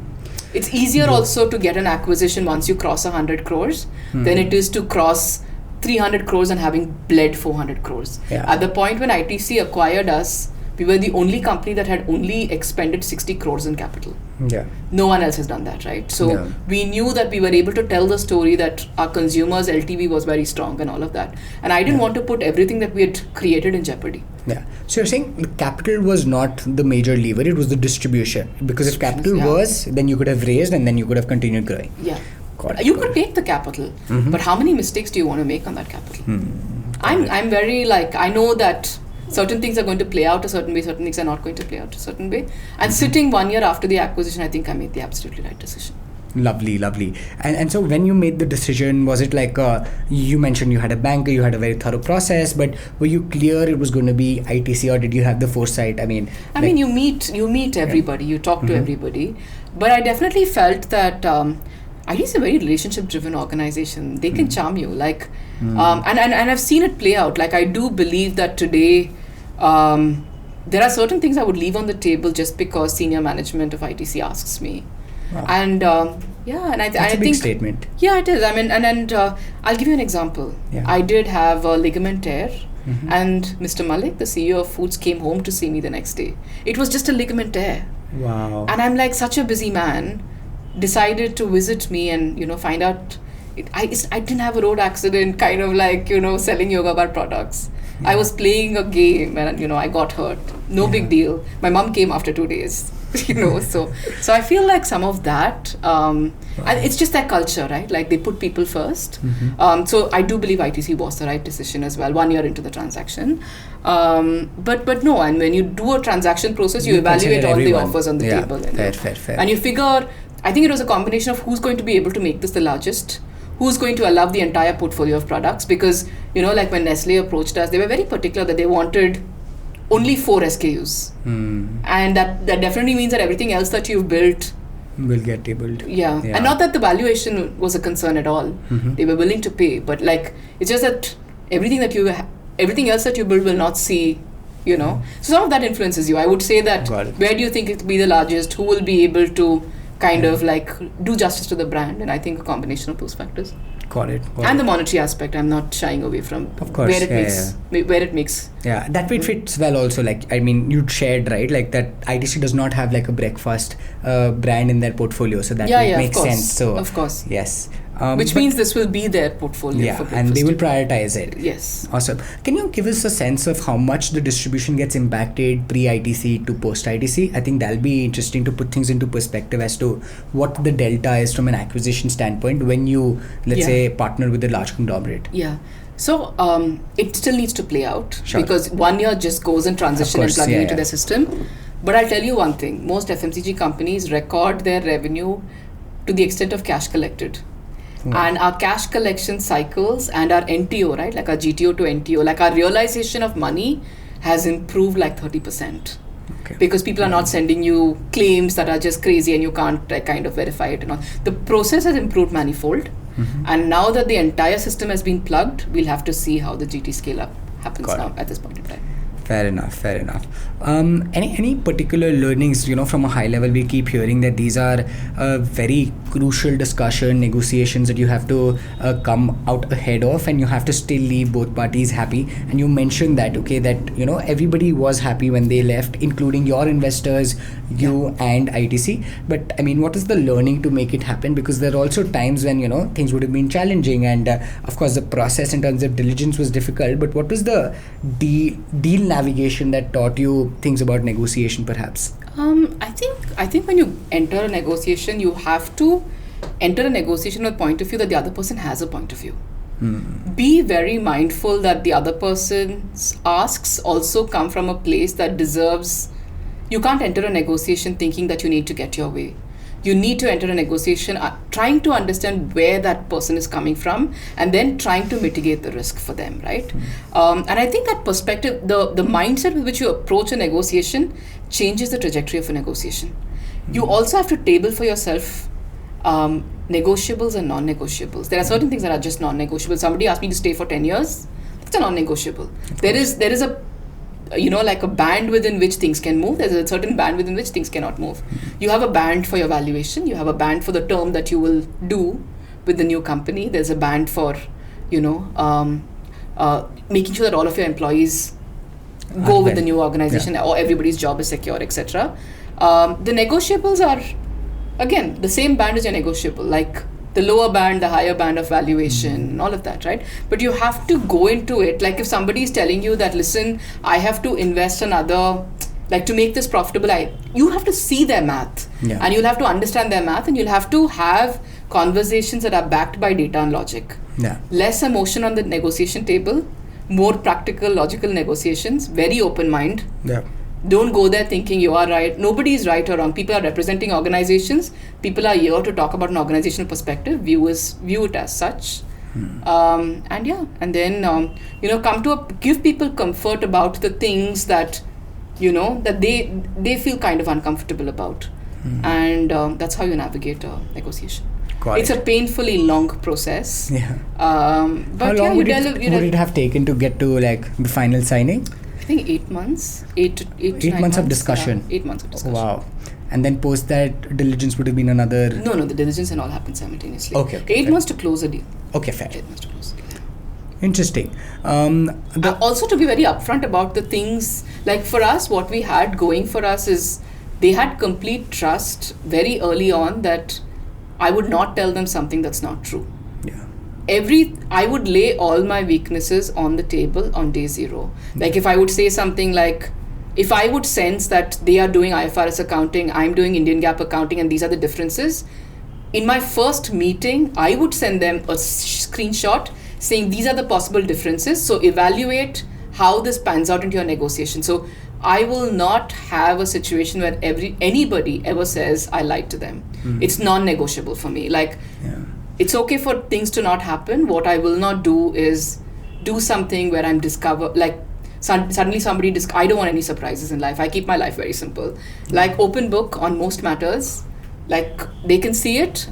It's easier also to get an acquisition once you cross 100 crores than it is to cross 300 crores and having bled 400 crores. Yeah. At the point when ITC acquired us, we were the only company that had only expended 60 crores in capital. Yeah. No one else has done that, right? So we knew that we were able to tell the story that our consumers' LTV was very strong and all of that. And I didn't want to put everything that we had created in jeopardy. Yeah. So you're saying the capital was not the major lever, it was the distribution. Because if capital was, then you could have raised and then you could have continued growing. Yeah. You could take the capital, but how many mistakes do you want to make on that capital? I'm very I know that certain things are going to play out a certain way, certain things are not going to play out a certain way. And sitting 1 year after the acquisition, I think I made the absolutely right decision. Lovely. And so when you made the decision, was it like, you mentioned you had a banker, you had a very thorough process, but were you clear it was going to be ITC, or did you have the foresight? I mean, you meet everybody, you talk to everybody. But I definitely felt that IT is a very relationship-driven organization. They can charm you, like, and I've seen it play out. Like, I do believe that today, there are certain things I would leave on the table just because senior management of ITC asks me. Wow. And That's a big statement. Yeah, it is. I mean, and I'll give you an example. Yeah. I did have a ligament tear, and Mr. Malik, the CEO of Foods, came home to see me the next day. It was just a ligament tear. Wow. And I'm like such a busy man, decided to visit me and, find out. I didn't have a road accident, kind of like, selling yoga bar products. Yeah. I was playing a game and, I got hurt. No big deal. My mom came after 2 days. So I feel like some of that, and it's just that culture, right? Like, they put people first. So I do believe ITC was the right decision as well, 1 year into the transaction. But no, and when you do a transaction process, you evaluate all the offers on the table. Fair. And you figure, I think it was a combination of who's going to be able to make this the largest, who's going to allow the entire portfolio of products, because, like when Nestle approached us, they were very particular that they wanted only 4 SKUs. And that definitely means that everything else that you've built will get tabled. Yeah. And not that the valuation was a concern at all. They were willing to pay, but like, it's just that everything else that you build will not see, So some of that influences you. I would say that where do you think it will be the largest? Who will be able to kind of like do justice to the brand? And I think a combination of those factors. Got it. And the monetary aspect, I'm not shying away from. Of course, where it makes. Yeah, that way it fits well also. Like, I mean, you shared, right? Like that ITC does not have like a breakfast brand in their portfolio. So that makes sense. So of course. Yes. Which means this will be their portfolio for breakfast. And they will prioritize it. Yes. Awesome. Can you give us a sense of how much the distribution gets impacted pre-ITC to post-ITC? I think that'll be interesting to put things into perspective as to what the delta is from an acquisition standpoint when you, let's say, partner with a large conglomerate. Yeah. So it still needs to play out because 1 year just goes in transition and plugging into their system. But I'll tell you one thing. Most FMCG companies record their revenue to the extent of cash collected. And our cash collection cycles and our NTO, right, like our GTO to NTO, like our realization of money has improved like 30%. Because people are not sending you claims that are just crazy and you can't kind of verify it and all. The process has improved manifold. And now that the entire system has been plugged, we'll have to see how the GT scale up happens now at this point in time. Fair enough. Any particular learnings, from a high level? We keep hearing that these are very crucial negotiations that you have to come out ahead of, and you have to still leave both parties happy. And you mentioned that, everybody was happy when they left, including your investors, you and ITC. But I mean, what is the learning to make it happen? Because there are also times when, things would have been challenging, and of course the process in terms of diligence was difficult. But what was the deal navigation that taught you things about negotiation, perhaps? I think when you enter a negotiation, you have to enter a negotiation with a point of view that the other person has a point of view. Be very mindful that the other person's asks also come from a place that deserves. You can't enter a negotiation thinking that you need to get your way. You need to enter a negotiation trying to understand where that person is coming from and then trying to mitigate the risk for them, right? And I think that perspective, the mindset with which you approach a negotiation changes the trajectory of a negotiation. You also have to table for yourself negotiables and non-negotiables. There are certain things that are just non-negotiable. Somebody asked me to stay for 10 years. That's a non-negotiable. There is a like a band within which things can move. There's a certain band within which things cannot move. You have a band for your valuation. You have a band for the term that you will do with the new company. There's a band for, making sure that all of your employees go with the new organization or everybody's job is secure, etc. The negotiables are, again, the same band as your negotiable, like the lower band, the higher band of valuation, all of that, right? But you have to go into it. Like if somebody is telling you that, listen, I have to invest another, like to make this profitable, you have to see their math and you'll have to understand their math and you'll have to have conversations that are backed by data and logic. Less emotion on the negotiation table, more practical, logical negotiations, very open mind. Don't go there thinking you are right. Nobody is right or wrong. People are representing organizations. People are here to talk about an organizational perspective. View it as such. And then give people comfort about the things that that they feel kind of uncomfortable about. And that's how you navigate a negotiation. It's a painfully long process. Yeah. But how long would it have taken to get to like the final signing? I think 8 months. 8 months of discussion. 8 months of discussion. Wow. And then post that, diligence would have been another... No, the diligence and all happened simultaneously. Okay. 8 months to close a deal. Okay, fair. 8 months to close a deal. Interesting. Also, to be very upfront about the things, like for us, what we had going for us is they had complete trust very early on that I would not tell them something that's not true. Yeah. I would lay all my weaknesses on the table on day zero. Like if I would say something like, if I would sense that they are doing IFRS accounting, I'm doing Indian GAAP accounting, and these are the differences, in my first meeting, I would send them a screenshot saying these are the possible differences. So evaluate how this pans out into your negotiation. So I will not have a situation where anybody ever says I lied to them. It's non-negotiable for me. It's okay for things to not happen. What I will not do is do something where I'm discovered, like suddenly somebody, I don't want any surprises in life. I keep my life very simple. Like open book on most matters. Like they can see it.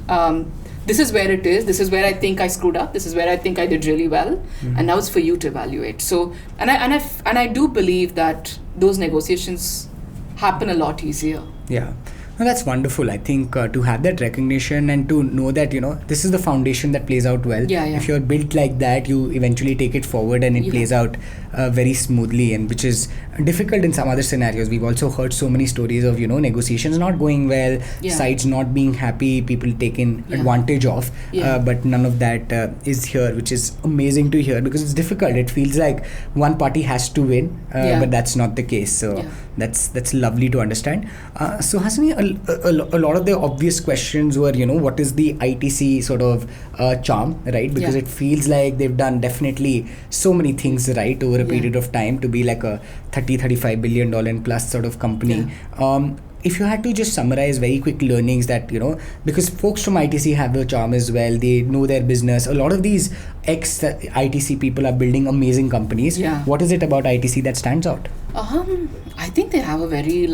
This is where it is. This is where I think I screwed up. This is where I think I did really well. And now it's for you to evaluate. So, and I do believe that those negotiations happen a lot easier. Yeah. No, that's wonderful. I think to have that recognition and to know that, this is the foundation that plays out well. Yeah. If you're built like that, you eventually take it forward and it plays out very smoothly, and which is difficult in some other scenarios. We've also heard so many stories of, negotiations not going well, sides not being happy, people taken advantage of. But none of that is here, which is amazing to hear because it's difficult. It feels like one party has to win, but that's not the case. So that's lovely to understand. So Hasini, a lot of the obvious questions were, what is the ITC sort of charm, right? Because it feels like they've done definitely so many things right over a period of time to be like a $30-35 billion plus sort of company. If you had to just summarize very quick learnings that, because folks from ITC have a charm as well, they know their business. A lot of these ex-ITC people are building amazing companies. What is it about ITC that stands out? I think they have a very,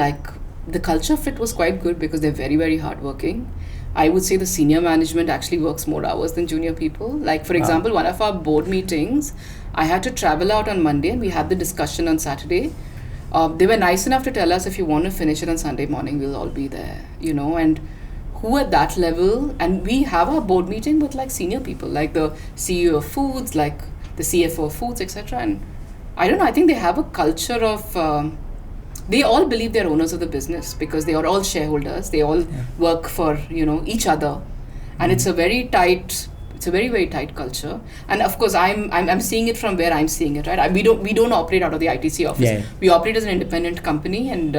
the culture fit was quite good because they're very, very hardworking. I would say the senior management actually works more hours than junior people. Like, for example, one of our board meetings, I had to travel out on Monday and we had the discussion on Saturday. They were nice enough to tell us if you want to finish it on Sunday morning, we'll all be there, and who at that level, and we have our board meeting with senior people, like the CEO of Foods, like the CFO of Foods, etc. And I don't know, I think they have a culture of, they all believe they're owners of the business because they are all shareholders. They all work for, each other. And it's a very tight, very, very tight culture. And of course, I'm seeing it from where I'm seeing it, right? We don't operate out of the ITC office. We operate as an independent company, and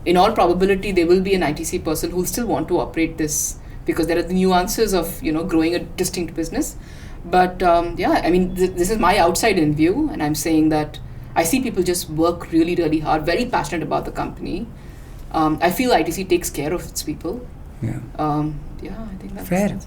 in all probability, there will be an ITC person who'll still want to operate this because there are the nuances of, growing a distinct business. But this is my outside-in view, and I'm saying that I see people just work really, really hard, very passionate about the company. I feel ITC takes care of its people. I think that's fair.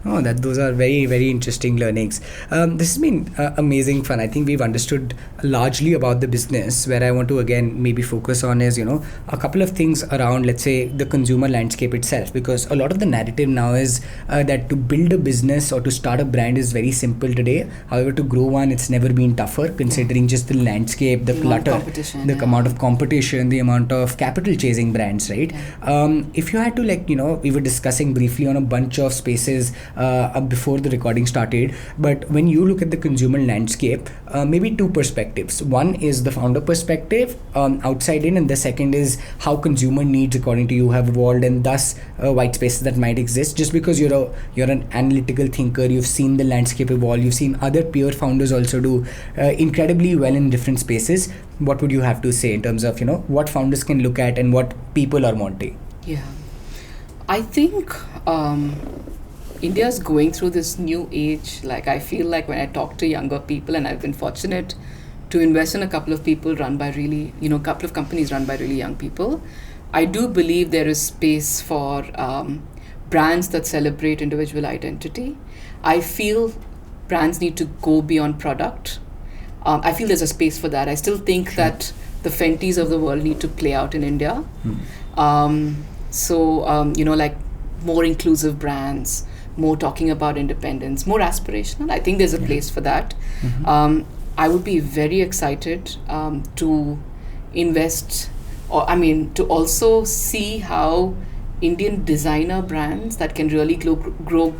Those are very, very interesting learnings. This has been amazing fun. I think we've understood largely about the business. Where I want to again maybe focus on is, a couple of things around, let's say, the consumer landscape itself. Because a lot of the narrative now is that to build a business or to start a brand is very simple today. However, to grow one, it's never been tougher considering just the landscape, the clutter, the amount of competition, the amount of capital chasing brands, right? If you had to we were discussing briefly on a bunch of spaces before the recording started, but when you look at the consumer landscape, maybe two perspectives. One is the founder perspective, outside in, and the second is how consumer needs according to you have evolved, and thus white spaces that might exist. Just because you're an analytical thinker, you've seen the landscape evolve, you've seen other peer founders also do incredibly well in different spaces. What would you have to say in terms of what founders can look at and what people are wanting? I think India's going through this new age. I feel like when I talk to younger people, and I've been fortunate to invest in a couple of people run by really, couple of companies run by really young people, I do believe there is space for brands that celebrate individual identity. I feel brands need to go beyond product. I feel there's a space for that. I still think that the Fenties of the world need to play out in India. More inclusive brands, more talking about independence, more aspirational. I think there's a place for that. I would be very excited to invest, to also see how Indian designer brands that can really go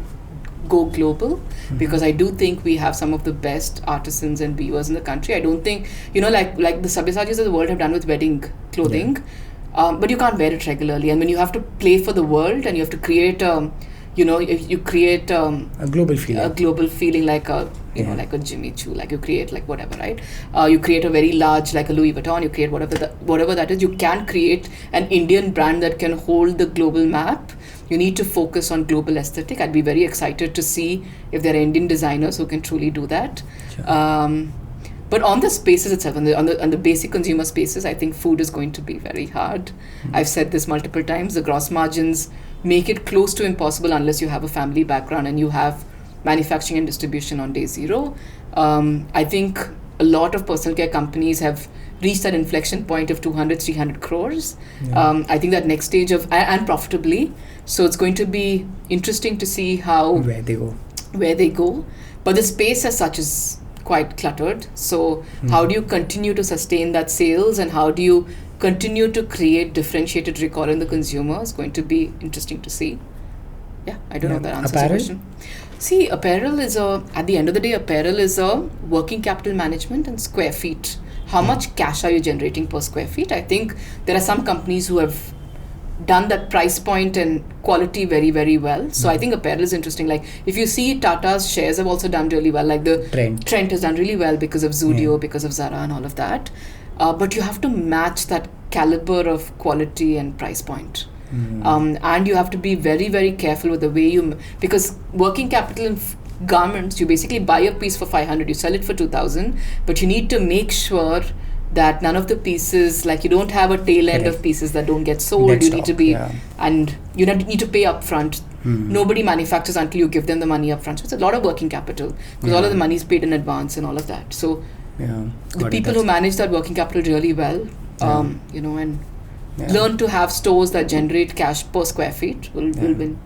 global, because I do think we have some of the best artisans and weavers in the country. I don't think, like the Sabyasajis of the world have done with wedding clothing, but you can't wear it regularly. And when you have to play for the world and you have to create you create a global feeling, like a like a Jimmy Choo, like you create like whatever, right? You create a very large, like a Louis Vuitton, you create whatever that is. You can create an Indian brand that can hold the global map. You need to focus on global aesthetic. I'd be very excited to see if there are Indian designers who can truly do that. Sure. But on the spaces itself, on the basic consumer spaces, I think food is going to be very hard. I've said this multiple times. The gross margins make it close to impossible unless you have a family background and you have manufacturing and distribution on day zero. I think a lot of personal care companies have reached that inflection point of 200, 300 crores. I think that next stage of, and profitably. So it's going to be interesting to see where they go. But the space as such is quite cluttered. So how do you continue to sustain that sales, and how do you continue to create differentiated recall in the consumer is going to be interesting to see. Yeah, I don't know if that answers your question. See, apparel is at the end of the day, apparel is a working capital management and square feet. How much cash are you generating per square feet? I think there are some companies who have done that price point and quality very, very well. So I think apparel is interesting. Like if you see, Tata's shares have also done really well. Like the Trent has done really well because of Zudio, because of Zara and all of that. But you have to match that caliber of quality and price point. And you have to be very, very careful with the way because working capital in garments, you basically buy a piece for 500, you sell it for 2,000, but you need to make sure that none of the pieces, like you don't have a tail end of pieces that don't get sold. You need to be, and you need to pay upfront. Nobody manufactures until you give them the money upfront. So it's a lot of working capital because all of the money is paid in advance and all of that. So the people who manage that working capital really well, and learn to have stores that generate cash per square feet will win.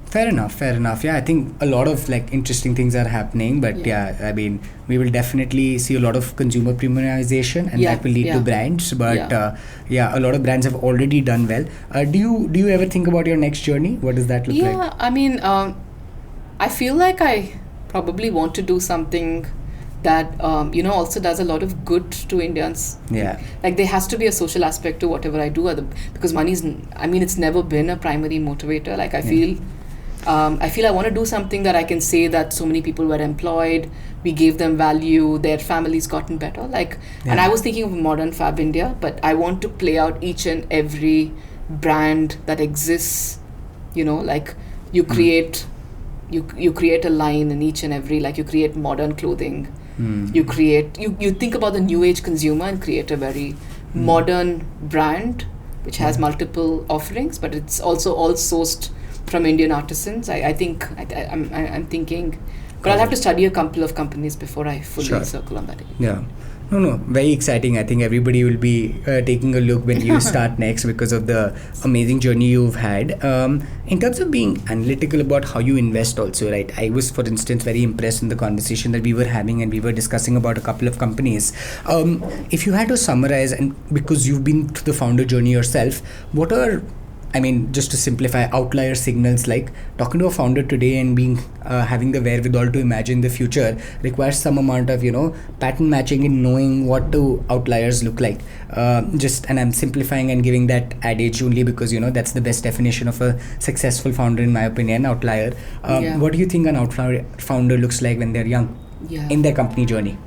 Fair enough. Yeah, I think a lot of like interesting things are happening, but I mean, we will definitely see a lot of consumer premiumization, and that will lead to brands. But a lot of brands have already done well. Do you ever think about your next journey? What does that look like? Yeah, I mean, I feel like I probably want to do something that also does a lot of good to Indians. Like there has to be a social aspect to whatever I do, because money is, it's never been a primary motivator. Like I feel I want to do something that I can say that so many people were employed, we gave them value, their families gotten better. And I was thinking of Modern Fab India, but I want to play out each and every brand that exists. Like you create you create a line in each and every, like you create modern clothing. You think about the new age consumer and create a very modern brand which has multiple offerings, but it's also all sourced from Indian artisans. I'm thinking, but I'll have to study a couple of companies before I fully circle on that. No, very exciting. I think everybody will be taking a look when you start next because of the amazing journey you've had. In terms of being analytical about how you invest also, right? I was, for instance, very impressed in the conversation that we were having, and we were discussing about a couple of companies. If you had to summarize, and because you've been through the founder journey yourself, what are, just to simplify, outlier signals? Like talking to a founder today and having the wherewithal to imagine the future requires some amount of pattern matching in knowing what do outliers look like. And I'm simplifying and giving that adage only because that's the best definition of a successful founder in my opinion. Outlier. What do you think an outlier founder looks like when they're young in their company journey?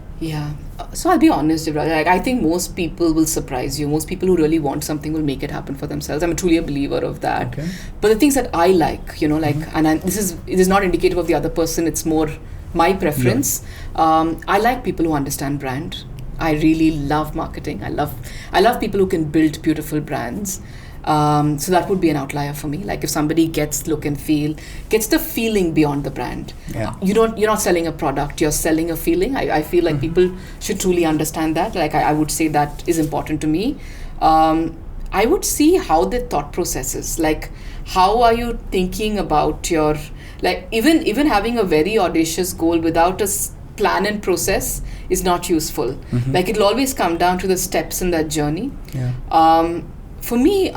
So I'll be honest, I think most people will surprise you. Most people who really want something will make it happen for themselves. I'm truly a believer of that. Okay. But the things that I like, this is not indicative of the other person, it's more my preference. I like people who understand brand. I really love marketing. I love people who can build beautiful brands. So that would be an outlier for me. Like if somebody gets look and feel, gets the feeling beyond the brand. You're not selling a product, you're selling a feeling. I feel like people should truly understand that. Like I would say that is important to me. I would see how the thought process is. Like how are you thinking about Like even having a very audacious goal without a plan and process is not useful. Like it'll always come down to the steps in that journey. For me,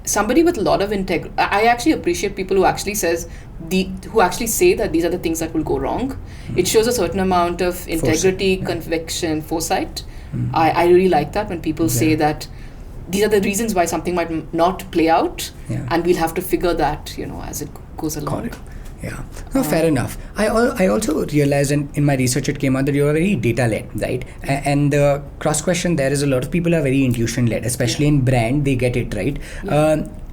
somebody with a lot of integrity, I actually appreciate people who actually say that these are the things that will go wrong. It shows a certain amount of integrity, conviction, foresight. I really like that when people say that these are the reasons why something might not play out, and we'll have to figure that, as it goes along. Yeah, no, fair enough. I also realized in my research it came out that you are very data led, right? And the cross question there is a lot of people are very intuition led, especially in brand. They get it right.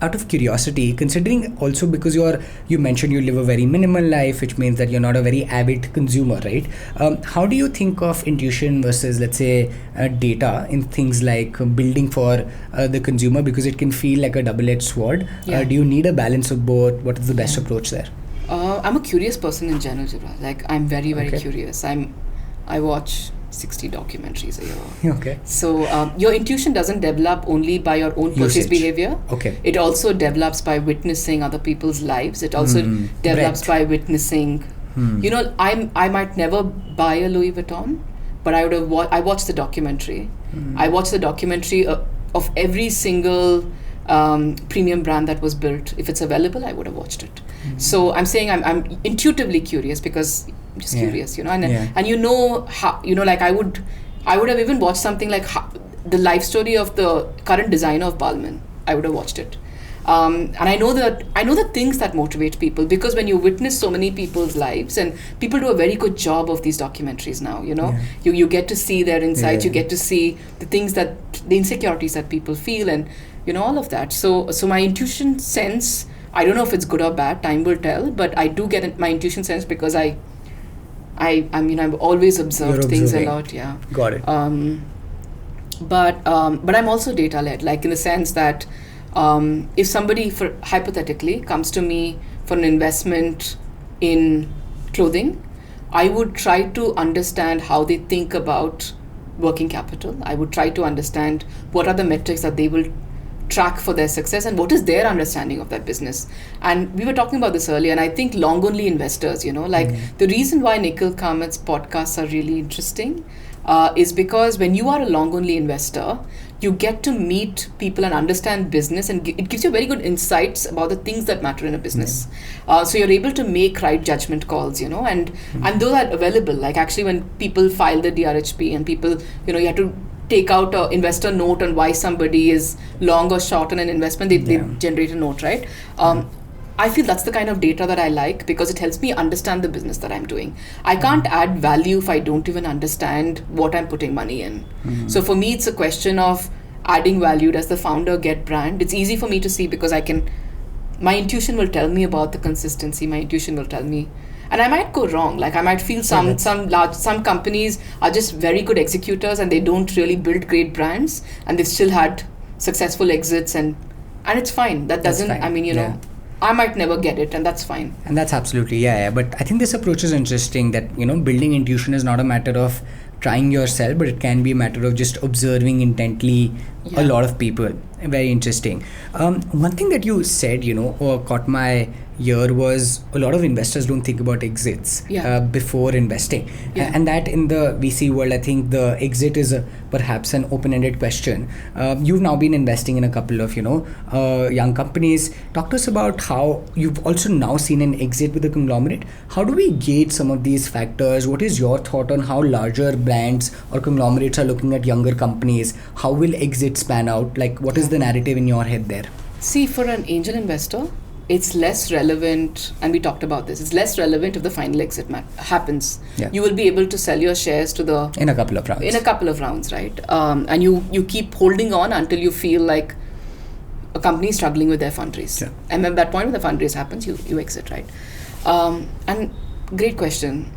Out of curiosity, considering also because you mentioned you live a very minimal life, which means that you're not a very avid consumer, right? How do you think of intuition versus, let's say, data in things like building for the consumer, because it can feel like a double-edged sword? Do you need a balance of both? What is the best approach there? I'm a curious person in general, Jibril. Like, I'm very, very curious. I watch 60 documentaries a year. Okay. So your intuition doesn't develop only by your own purchase behavior. Okay. It also develops by witnessing other people's lives. It also develops by witnessing. I might never buy a Louis Vuitton, but I watched the documentary. I watched the documentary of every single premium brand that was built. If it's available, I would have watched it. So I'm saying I'm intuitively curious because I'm just curious, and how, like I would have even watched something like the life story of the current designer of Balmain. I would have watched it. And I know the things that motivate people, because when you witness so many people's lives, and people do a very good job of these documentaries now, you get to see their insights, you get to see the insecurities that people feel, and all of that. So my intuition sense, I don't know if it's good or bad, time will tell, but I do get my intuition sense because I mean I've always observed things a lot. Yeah, got it. But I'm also data led, like in the sense that if somebody hypothetically comes to me for an investment in clothing, I would try to understand how they think about working capital. I would try to understand what are the metrics that they will track for their success and what is their understanding of that business. And we were talking about this earlier, and I think long only investors, the reason why Nikhil Kamat's podcasts are really interesting is because when you are a long only investor, you get to meet people and understand business, and it gives you very good insights about the things that matter in a business. So you're able to make right judgment calls, and those are available. Like actually when people file the DRHP and people, you have to take out an investor note on why somebody is long or short on an investment, they generate a note, right? I feel that's the kind of data that I like because it helps me understand the business that I'm doing. I can't add value if I don't even understand what I'm putting money in. So for me, it's a question of adding value. Does the founder get brand? It's easy for me to see because my intuition will tell me about the consistency. My intuition will tell me. And I might go wrong. Like I might feel some companies are just very good executors and they don't really build great brands, and they've still had successful exits, and it's fine. That doesn't, I mean, I might never get it, and that's fine. And that's absolutely, But I think this approach is interesting that, building intuition is not a matter of trying yourself, but it can be a matter of just observing intently a lot of people. Very interesting. One thing that you said, caught my ear was a lot of investors don't think about exits before investing. And that in the VC world, I think the exit is perhaps an open-ended question. You've now been investing in a couple of, young companies. Talk to us about how you've also now seen an exit with a conglomerate. How do we gauge some of these factors? What is your thought on how larger brands or conglomerates are looking at younger companies? How will exits pan out? Like, what is the narrative in your head there? See, for an angel investor, it's less relevant, and we talked about this, it's less relevant if the final exit happens. You will be able to sell your shares in a couple of rounds, right? And you keep holding on until you feel like a company is struggling with their fundraise. And at that point when the fundraise happens, you exit, right? And great question.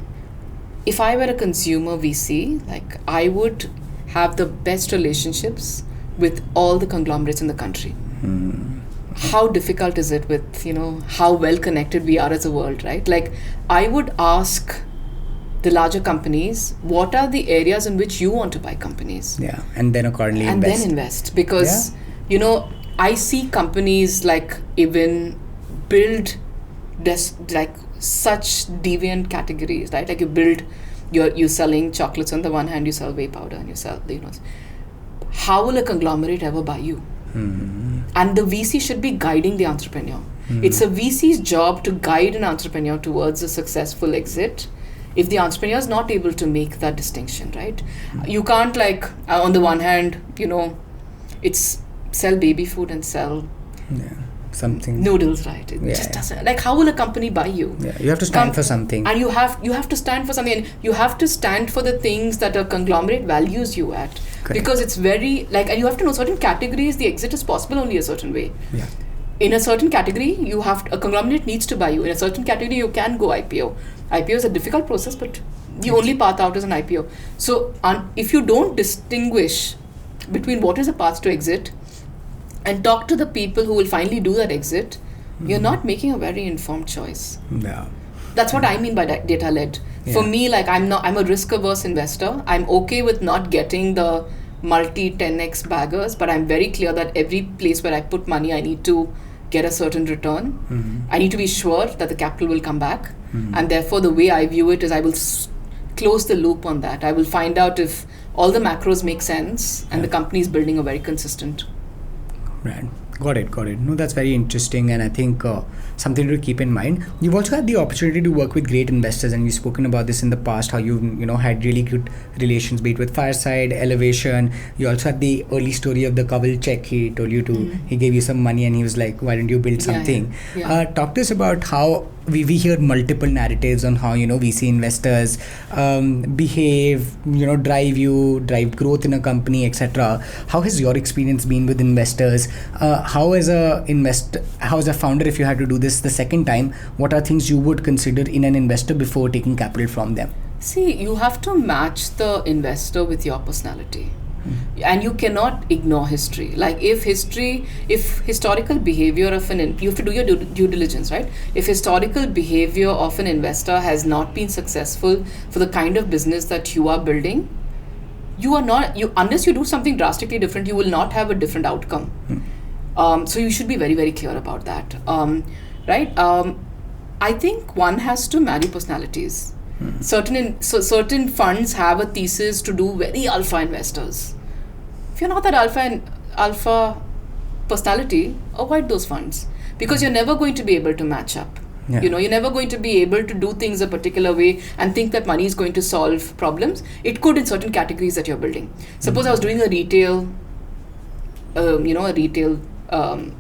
If I were a consumer VC, like I would have the best relationships with all the conglomerates in the country. How difficult is it with, how well connected we are as a world, right? Like I would ask the larger companies, what are the areas in which you want to buy companies? And then accordingly invest. Because, I see companies like even build like such deviant categories, right? Like you're selling chocolates on the one hand, you sell whey powder, and you sell, how will a conglomerate ever buy you? And the VC should be guiding the entrepreneur. It's a VC's job to guide an entrepreneur towards a successful exit if the entrepreneur is not able to make that distinction, right? You can't on the one hand, it's sell baby food and sell something noodles, right? It just doesn't, how will a company buy you? You have to stand for something, and you have to stand for something, and you have to stand for the things that a conglomerate values you at. Correct. Because it's very and you have to know certain categories the exit is possible only a certain way. In a certain category a conglomerate needs to buy you. In a certain category you can go IPO. IPO is a difficult process, but the only path out is an IPO. So if you don't distinguish between what is a path to exit and talk to the people who will finally do that exit, you're not making a very informed choice. That's what I mean by data led. For me, I'm a risk averse investor. I'm okay with not getting the multi 10x baggers, but I'm very clear that every place where I put money, I need to get a certain return. I need to be sure that the capital will come back. And therefore, the way I view it is I will close the loop on that. I will find out if all the macros make sense and the company is building a very consistent. Right. Got it. No, that's very interesting, and I think something to keep in mind. You've also had the opportunity to work with great investors, and we've spoken about this in the past, how you had really good relations, be it with Fireside, Elevation. You also had the early story of the Kawal check. He told you to, he gave you some money and he was like, why don't you build something? Talk to us about how we hear multiple narratives on how VC investors behave, drive growth in a company, etc. How has your experience been with investors? How as a founder, if you had to do this the second time, what are things you would consider in an investor before taking capital from them? See, you have to match the investor with your personality. And you cannot ignore history. If historical behavior of you have to do your due diligence, right? If historical behavior of an investor has not been successful for the kind of business that you are building, unless you do something drastically different, you will not have a different outcome. So you should be very, very clear about that, right? I think one has to marry personalities. Certain funds have a thesis to do very alpha investors. If you're not that alpha personality, avoid those funds, because you're never going to be able to match up. You're never going to be able to do things a particular way and think that money is going to solve problems. It could in certain categories that you're building. Suppose I was doing a retail,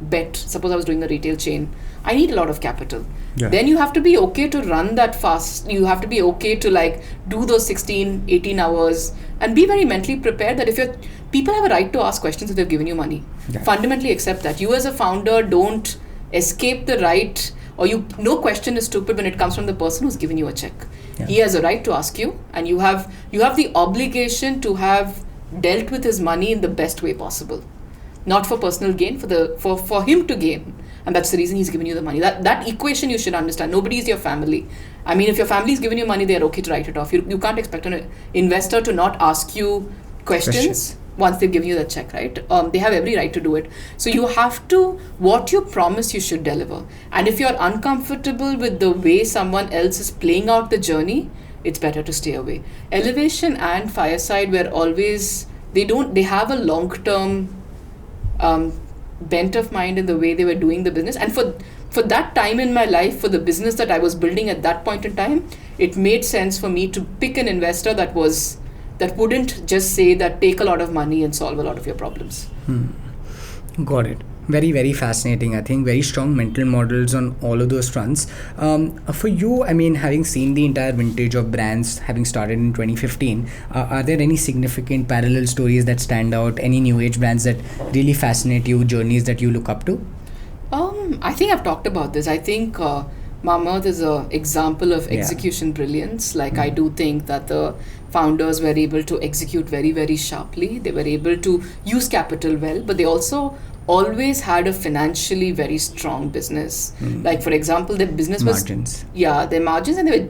bet. Suppose I was doing a retail chain. I need a lot of capital. Then you have to be okay to run that fast. You have to be okay to do those 16, 18 hours and be very mentally prepared that people have a right to ask questions if they've given you money. Fundamentally accept that. You as a founder don't escape the right, or no question is stupid when it comes from the person who's given you a check. He has a right to ask you, and you have the obligation to have dealt with his money in the best way possible. Not for personal gain, for him to gain. And that's the reason he's given you the money. That equation you should understand. Nobody is your family. I mean, if your family is giving you money, they're okay to write it off. You can't expect an investor to not ask you questions once they've given you the check, right? They have every right to do it. So you have to, what you promise you should deliver. And if you're uncomfortable with the way someone else is playing out the journey, it's better to stay away. Elevation and Fireside were always, they have a long-term bent of mind in the way they were doing the business. And for that time in my life, for the business that I was building at that point in time, it made sense for me to pick an investor that wouldn't just say that take a lot of money and solve a lot of your problems. Got it. Very, very fascinating. I think very strong mental models on all of those fronts. For you, I mean, having seen the entire vintage of brands having started in 2015, are there any significant parallel stories that stand out? Any new age brands that really fascinate you, journeys that you look up to? I think I've talked about this. I think Mamaearth is an example of execution brilliance. I do think that the founders were able to execute very, very sharply. They were able to use capital well, but they also always had a financially very strong business. For example, their business margins. Their margins, and they were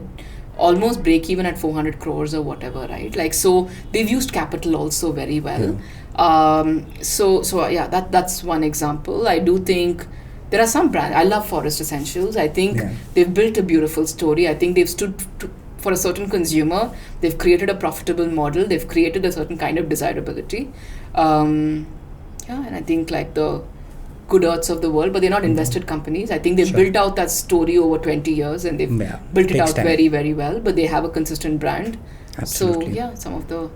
almost break even at 400 crores or whatever, right? So they've used capital also very well. That's one example. I do think there are some brands. I love Forest Essentials. I think they've built a beautiful story. I think they've stood for a certain consumer. They've created a profitable model. They've created a certain kind of desirability. And I think like the Good Earths of the world, but they're not invested companies. I think they've built out that story over 20 years and they've built it out very, very well, but they have a consistent brand. Absolutely. So, some of the...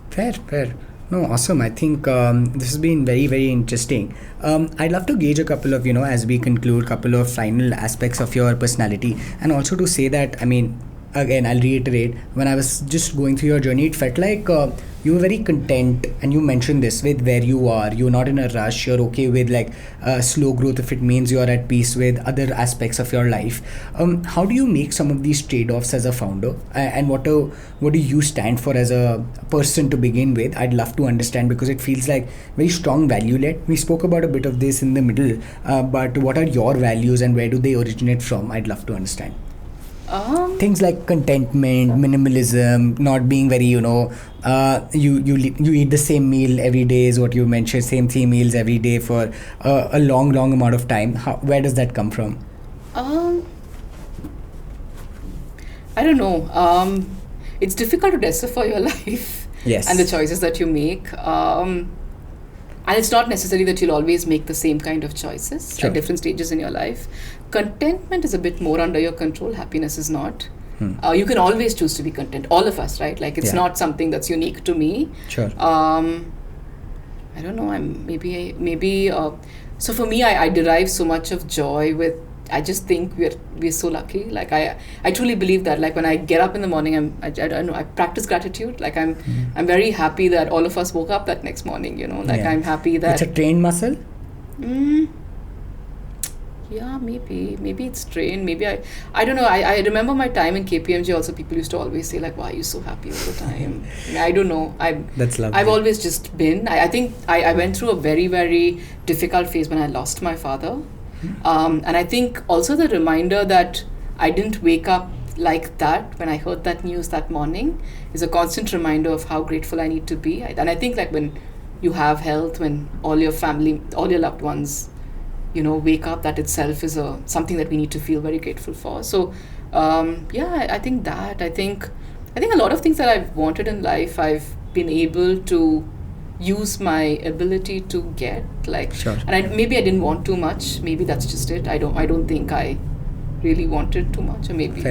Fair. No, awesome. I think this has been very, very interesting. I'd love to gauge a couple of, as we conclude, couple of final aspects of your personality. And also to say that, again, I'll reiterate, when I was just going through your journey, it felt like you were very content, and you mentioned this, with where you are. You're not in a rush. You're okay with like slow growth if it means you're at peace with other aspects of your life. How do you make some of these trade-offs as a founder? And what do you stand for as a person to begin with? I'd love to understand, because it feels like very strong value-led. We spoke about a bit of this in the middle, but what are your values and where do they originate from? I'd love to understand. Things like contentment, minimalism, not being very, you eat the same meal every day is what you mentioned, same 3 meals every day for a long amount of time. Where does that come from? I don't know. It's difficult to decipher your life and the choices that you make. And it's not necessary that you'll always make the same kind of choices at different stages in your life. Contentment is a bit more under your control. Happiness is not. You can always choose to be content. All of us, right? Like it's not something that's unique to me. Sure. I don't know. So for me, I derive so much of joy with. I just think we're so lucky. Like I truly believe that. Like when I get up in the morning, I don't know. I practice gratitude. Like I'm very happy that all of us woke up that next morning. I'm happy that it's a trained muscle. Yeah, maybe it's trained. Maybe I don't know. I remember my time in KPMG. Also, people used to always say like, "Why are you so happy all the time?" I don't know. That's lovely. I've always just been. I think I went through a very, very difficult phase when I lost my father. And I think also the reminder that I didn't wake up like that when I heard that news that morning is a constant reminder of how grateful I need to be. And I think like when you have health, when all your family, all your loved ones, wake up, that itself is something that we need to feel very grateful for. So I think that. I think a lot of things that I've wanted in life, I've been able to use my ability to get, like, and maybe I didn't want too much. Maybe that's just it. I don't think I really wanted too much, or maybe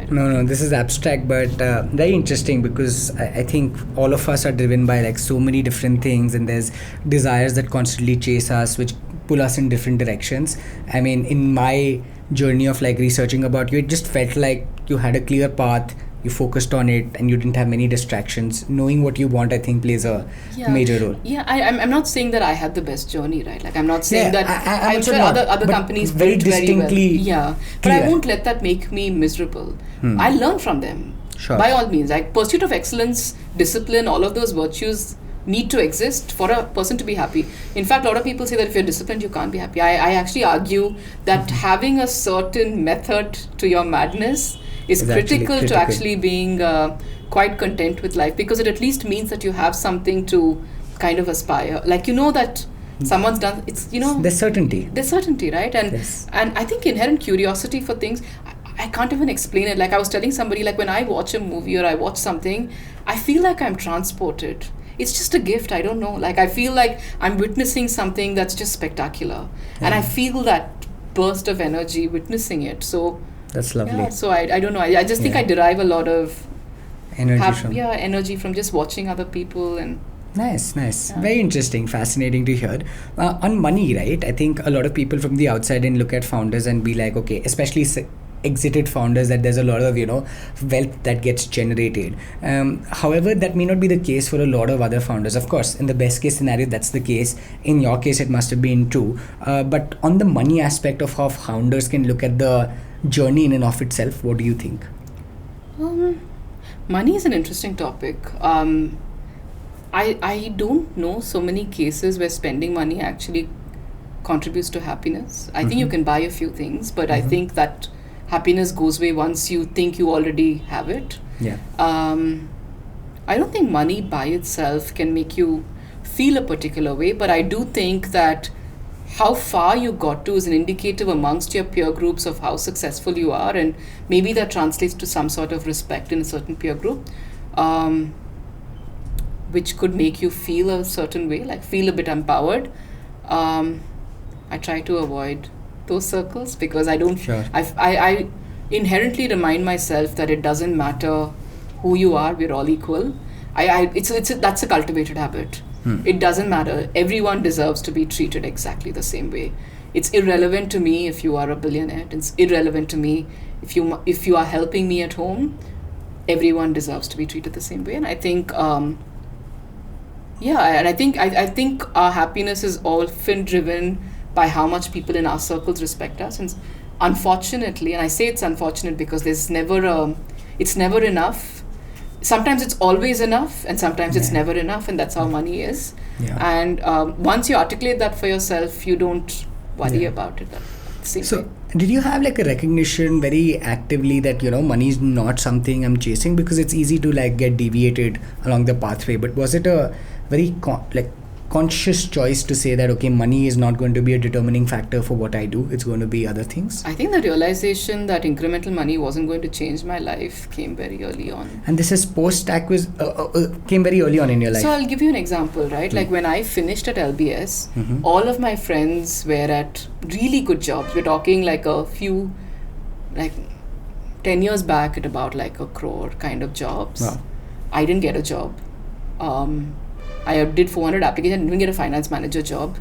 No, this is abstract, but very interesting, because I think all of us are driven by like so many different things, and there's desires that constantly chase us, which pull us in different directions. In my journey of like researching about you, it just felt like you had a clear path. You focused on it and you didn't have many distractions. Knowing what you want, I think, plays a major role. Yeah, I'm not saying that I had the best journey, right? Like I'm not saying that. I'm sure other companies very distinctly. Very well. But I won't let that make me miserable. I learn from them. Sure. By all means, like pursuit of excellence, discipline, all of those virtues need to exist for a person to be happy. In fact, a lot of people say that if you're disciplined, you can't be happy. I actually argue that having a certain method to your madness is critical to actually being quite content with life, because it at least means that you have something to kind of aspire. Like that someone's done. It's there's certainty. There's certainty, right? And and I think inherent curiosity for things. I can't even explain it. Like I was telling somebody, like when I watch a movie or I watch something, I feel like I'm transported. It's just a gift. I don't know. Like I feel like I'm witnessing something that's just spectacular, and I feel that burst of energy witnessing it. So. That's lovely. Yeah, so I don't know. I just think I derive a lot of energy from just watching other people and. Nice. Yeah. Very interesting, fascinating to hear. On money, right? I think a lot of people from the outside and look at founders and be like, okay, especially exited founders, that there's a lot of wealth that gets generated. However, that may not be the case for a lot of other founders. Of course, in the best case scenario, that's the case. In your case, it must have been true. But on the money aspect of how founders can look at the journey in and of itself, what do you think? Money is an interesting topic. I don't know so many cases where spending money actually contributes to happiness. I think you can buy a few things, but I think that happiness goes away once you think you already have it. Yeah. I don't think money by itself can make you feel a particular way, but I do think that how far you got to is an indicator amongst your peer groups of how successful you are, and maybe that translates to some sort of respect in a certain peer group, which could make you feel a certain way, like feel a bit empowered. I try to avoid those circles because I don't. Sure. I inherently remind myself that it doesn't matter who you are, we're all equal. That's a cultivated habit. It doesn't matter. Everyone deserves to be treated exactly the same way. It's irrelevant to me if you are a billionaire. It's irrelevant to me if you are helping me at home. Everyone deserves to be treated the same way. And I think, I think our happiness is often driven by how much people in our circles respect us. And unfortunately, and I say it's unfortunate because it's never enough. Sometimes it's always enough, and sometimes it's never enough, and that's how money is. Yeah. And once you articulate that for yourself, you don't worry about it. So, did you have like a recognition very actively that, money is not something I'm chasing, because it's easy to like get deviated along the pathway? But was it a very conscious choice to say that, okay, money is not going to be a determining factor for what I do, it's going to be other things? I think the realization that incremental money wasn't going to change my life came very early on. And this is came very early on in your life. So I'll give you an example, right? Like when I finished at LBS, all of my friends were at really good jobs. We're talking like a few, like 10 years back, at about like a crore kind of jobs. Wow. I didn't get a job. I did 400 applications, didn't get a finance manager job.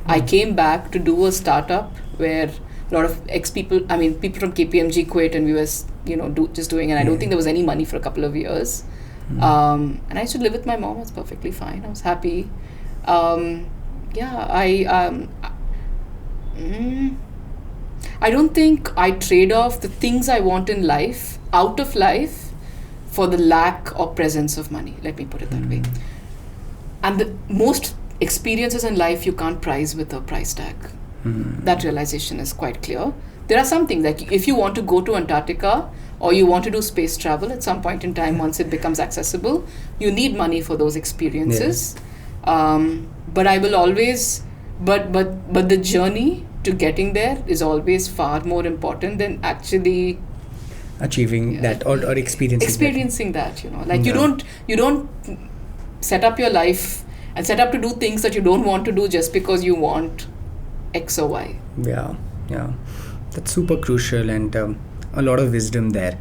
I came back to do a startup where a lot of people from KPMG quit, and we were, just doing, and I don't think there was any money for a couple of years. And I used to live with my mom. I was perfectly fine. I was happy. I don't think I trade off the things I want in life, out of life, for the lack or presence of money. Let me put it that way. And the most experiences in life you can't price with a price tag. That realization is quite clear. There are some things, like if you want to go to Antarctica or you want to do space travel at some point in time, once it becomes accessible, you need money for those experiences. But I will always, but the journey to getting there is always far more important than actually achieving that or experiencing that. You don't set up your life and set up to do things that you don't want to do just because you want X or Y. Yeah. That's super crucial, and a lot of wisdom there.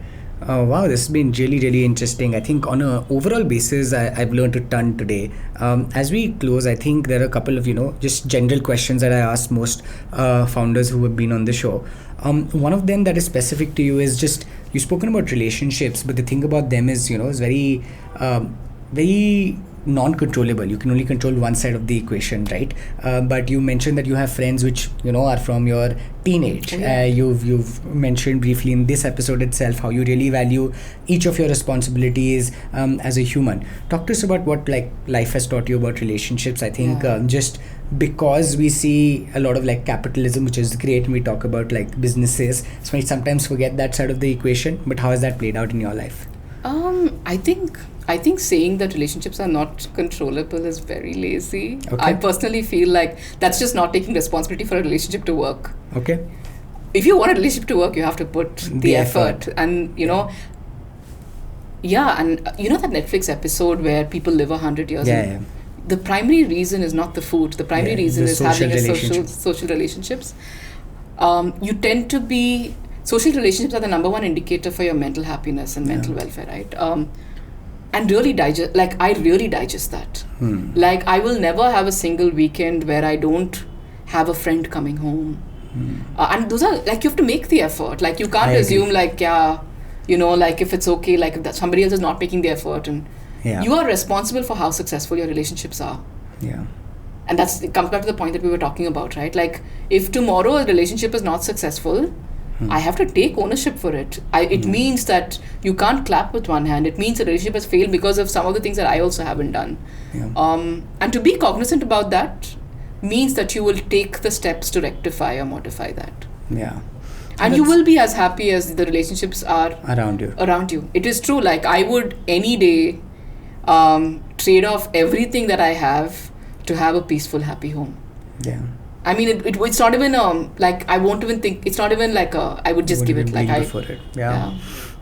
Wow, this has been really, really interesting. I think on an overall basis, I've learned a ton today. As we close, I think there are a couple of, just general questions that I ask most founders who have been on the show. One of them that is specific to you is just, you've spoken about relationships, but the thing about them is, is very, very non-controllable. You can only control one side of the equation, right? But you mentioned that you have friends which are from your teenage. You've mentioned briefly in this episode itself how you really value each of your responsibilities as a human. Talk to us about what life has taught you about relationships. I think just because we see a lot of capitalism, which is great, and we talk about businesses, so we sometimes forget that side of the equation. But how has that played out in your life? I think saying that relationships are not controllable is very lazy. Okay. I personally feel like that's just not taking responsibility for a relationship to work. Okay. If you want a relationship to work, you have to put the effort. And, and that Netflix episode where people live 100 years. The primary reason is not the food. The primary reason is having social relationships. Social relationships are the number one indicator for your mental happiness and mental welfare, right? And really I really digest that. I will never have a single weekend where I don't have a friend coming home. And those are you have to make the effort. You can't assume if it's okay, if that somebody else is not making the effort, and you are responsible for how successful your relationships are. Yeah. And it comes back to the point that we were talking about, right? If tomorrow a relationship is not successful, I have to take ownership for it. It means that you can't clap with one hand. It means the relationship has failed because of some of the things that I also haven't done. And to be cognizant about that means that you will take the steps to rectify or modify that. Yeah. And you will be as happy as the relationships are around you. It is true. I would any day trade off everything that I have to have a peaceful, happy home. Yeah. I mean, it's not even like I won't even think. It's not even like I would just give it like I. For it. Yeah.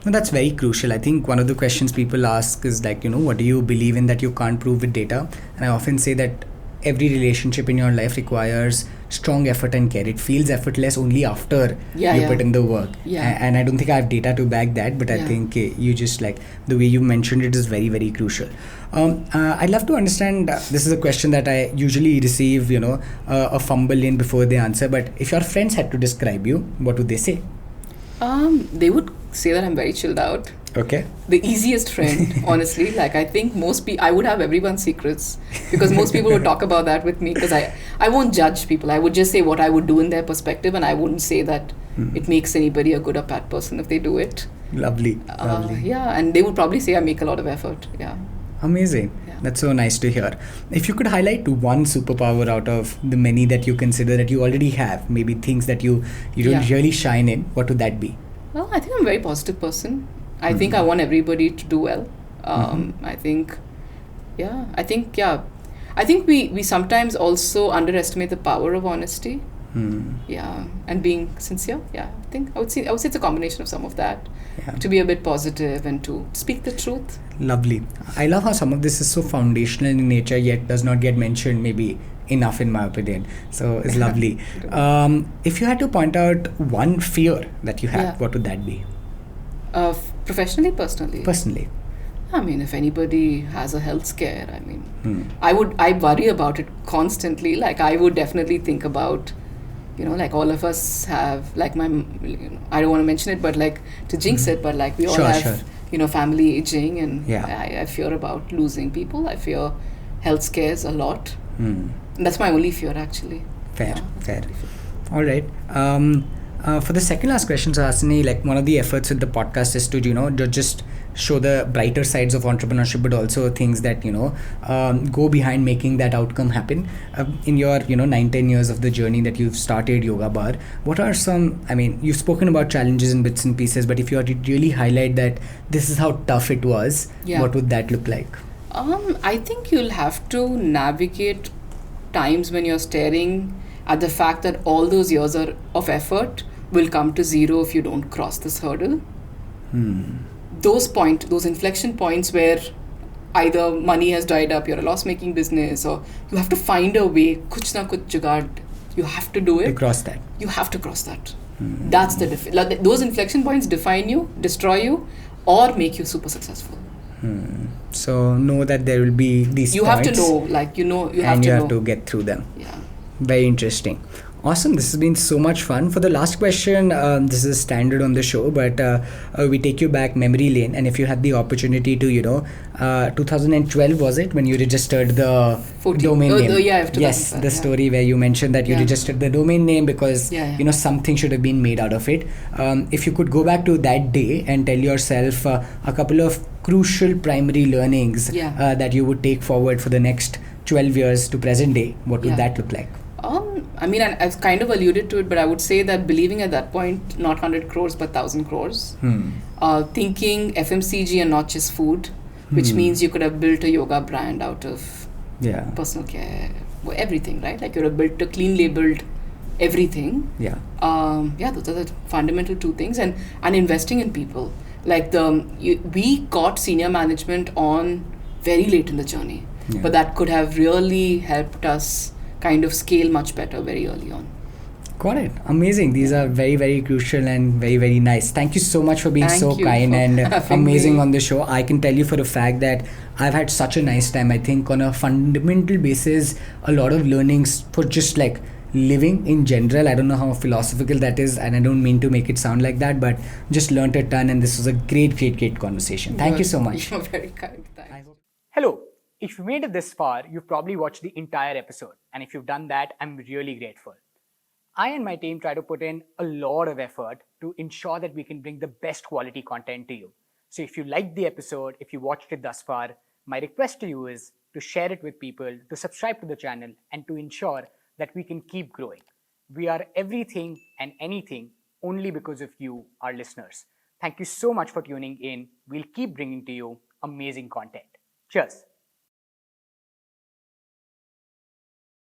No, that's very crucial. I think one of the questions people ask is like, what do you believe in that you can't prove with data? And I often say that every relationship in your life requires strong effort and care. It feels effortless only after you put in the work. And I don't think I have data to back that, but I think you just like the way you mentioned it is very, very crucial. I'd love to understand, this is a question that I usually receive, a fumble in before they answer, but if your friends had to describe you, what would they say? They would say that I'm very chilled out. Okay. The easiest friend, honestly. Like, I think I would have everyone's secrets because most people would talk about that with me because I won't judge people. I would just say what I would do in their perspective, and I wouldn't say that it makes anybody a good or bad person if they do it. Lovely. Yeah, and they would probably say I make a lot of effort. Yeah. Amazing. Yeah. That's so nice to hear. If you could highlight one superpower out of the many that you consider that you already have, maybe things that you don't really shine in, what would that be? Well, I think I'm a very positive person. I think I want everybody to do well. I think we sometimes also underestimate the power of honesty. Yeah, and being sincere. Yeah, I would say it's a combination of some of that. Yeah. To be a bit positive and to speak the truth. Lovely. I love how some of this is so foundational in nature yet does not get mentioned maybe enough in my opinion. So it's lovely. If you had to point out one fear that you have, what would that be? Professionally, personally? Personally. I mean, if anybody has a health scare, I mean, I worry about it constantly. Like, I would definitely think about, like all of us have, like I don't want to mention it, but like to jinx it, but like we all have, family aging, and I fear about losing people. I fear health scares a lot. And that's my only fear, actually. Fair. All right. For the second last question, Suhasini, like one of the efforts with the podcast is to, just show the brighter sides of entrepreneurship, but also things that, go behind making that outcome happen. In your, 9-10 years of the journey that you've started Yoga Bar, what are some, you've spoken about challenges in bits and pieces, but if you are to really highlight that this is how tough it was, what would that look like? I think you'll have to navigate times when you're staring at the fact that all those years of effort will come to zero if you don't cross this hurdle. Those inflection points where either money has dried up, you're a loss-making business, or you have to find a way, kuch na kuch jugaad, you have to do it. To cross that. You have to cross that. That's the those inflection points define you, destroy you, or make you super successful. So know that there will be these you points. Have to know, you have to get through them. Yeah. Very interesting. Awesome. This has been so much fun. For the last question, this is standard on the show, but we take you back memory lane. And if you had the opportunity to, 2012 was it when you registered the domain name? Yes, the story where you mentioned that you registered the domain name because something should have been made out of it. If you could go back to that day and tell yourself a couple of crucial primary learnings that you would take forward for the next 12 years to present day, what would that look like? I've kind of alluded to it, but I would say that believing at that point, not 100 crores, but 1,000 crores. Thinking FMCG and not just food, which means you could have built a yoga brand out of personal care, everything, right? Like you would have built a clean labeled everything. Those are the fundamental two things. And investing in people. Like we got senior management on very late in the journey, but that could have really helped us kind of scale much better very early on. Got it. Amazing. These are very, very crucial and very, very nice. Thank you so much for being so kind and amazing on the show. I can tell you for a fact that I've had such a nice time. I think on a fundamental basis, a lot of learnings for just like living in general. I don't know how philosophical that is, and I don't mean to make it sound like that, but just learned a ton, and this was a great conversation. Thank you so much. You're very kind. Thanks. Hello. If you made it this far, you've probably watched the entire episode. And if you've done that, I'm really grateful. I and my team try to put in a lot of effort to ensure that we can bring the best quality content to you. So if you liked the episode, if you watched it thus far, my request to you is to share it with people, to subscribe to the channel, and to ensure that we can keep growing. We are everything and anything only because of you, our listeners. Thank you so much for tuning in. We'll keep bringing to you amazing content. Cheers.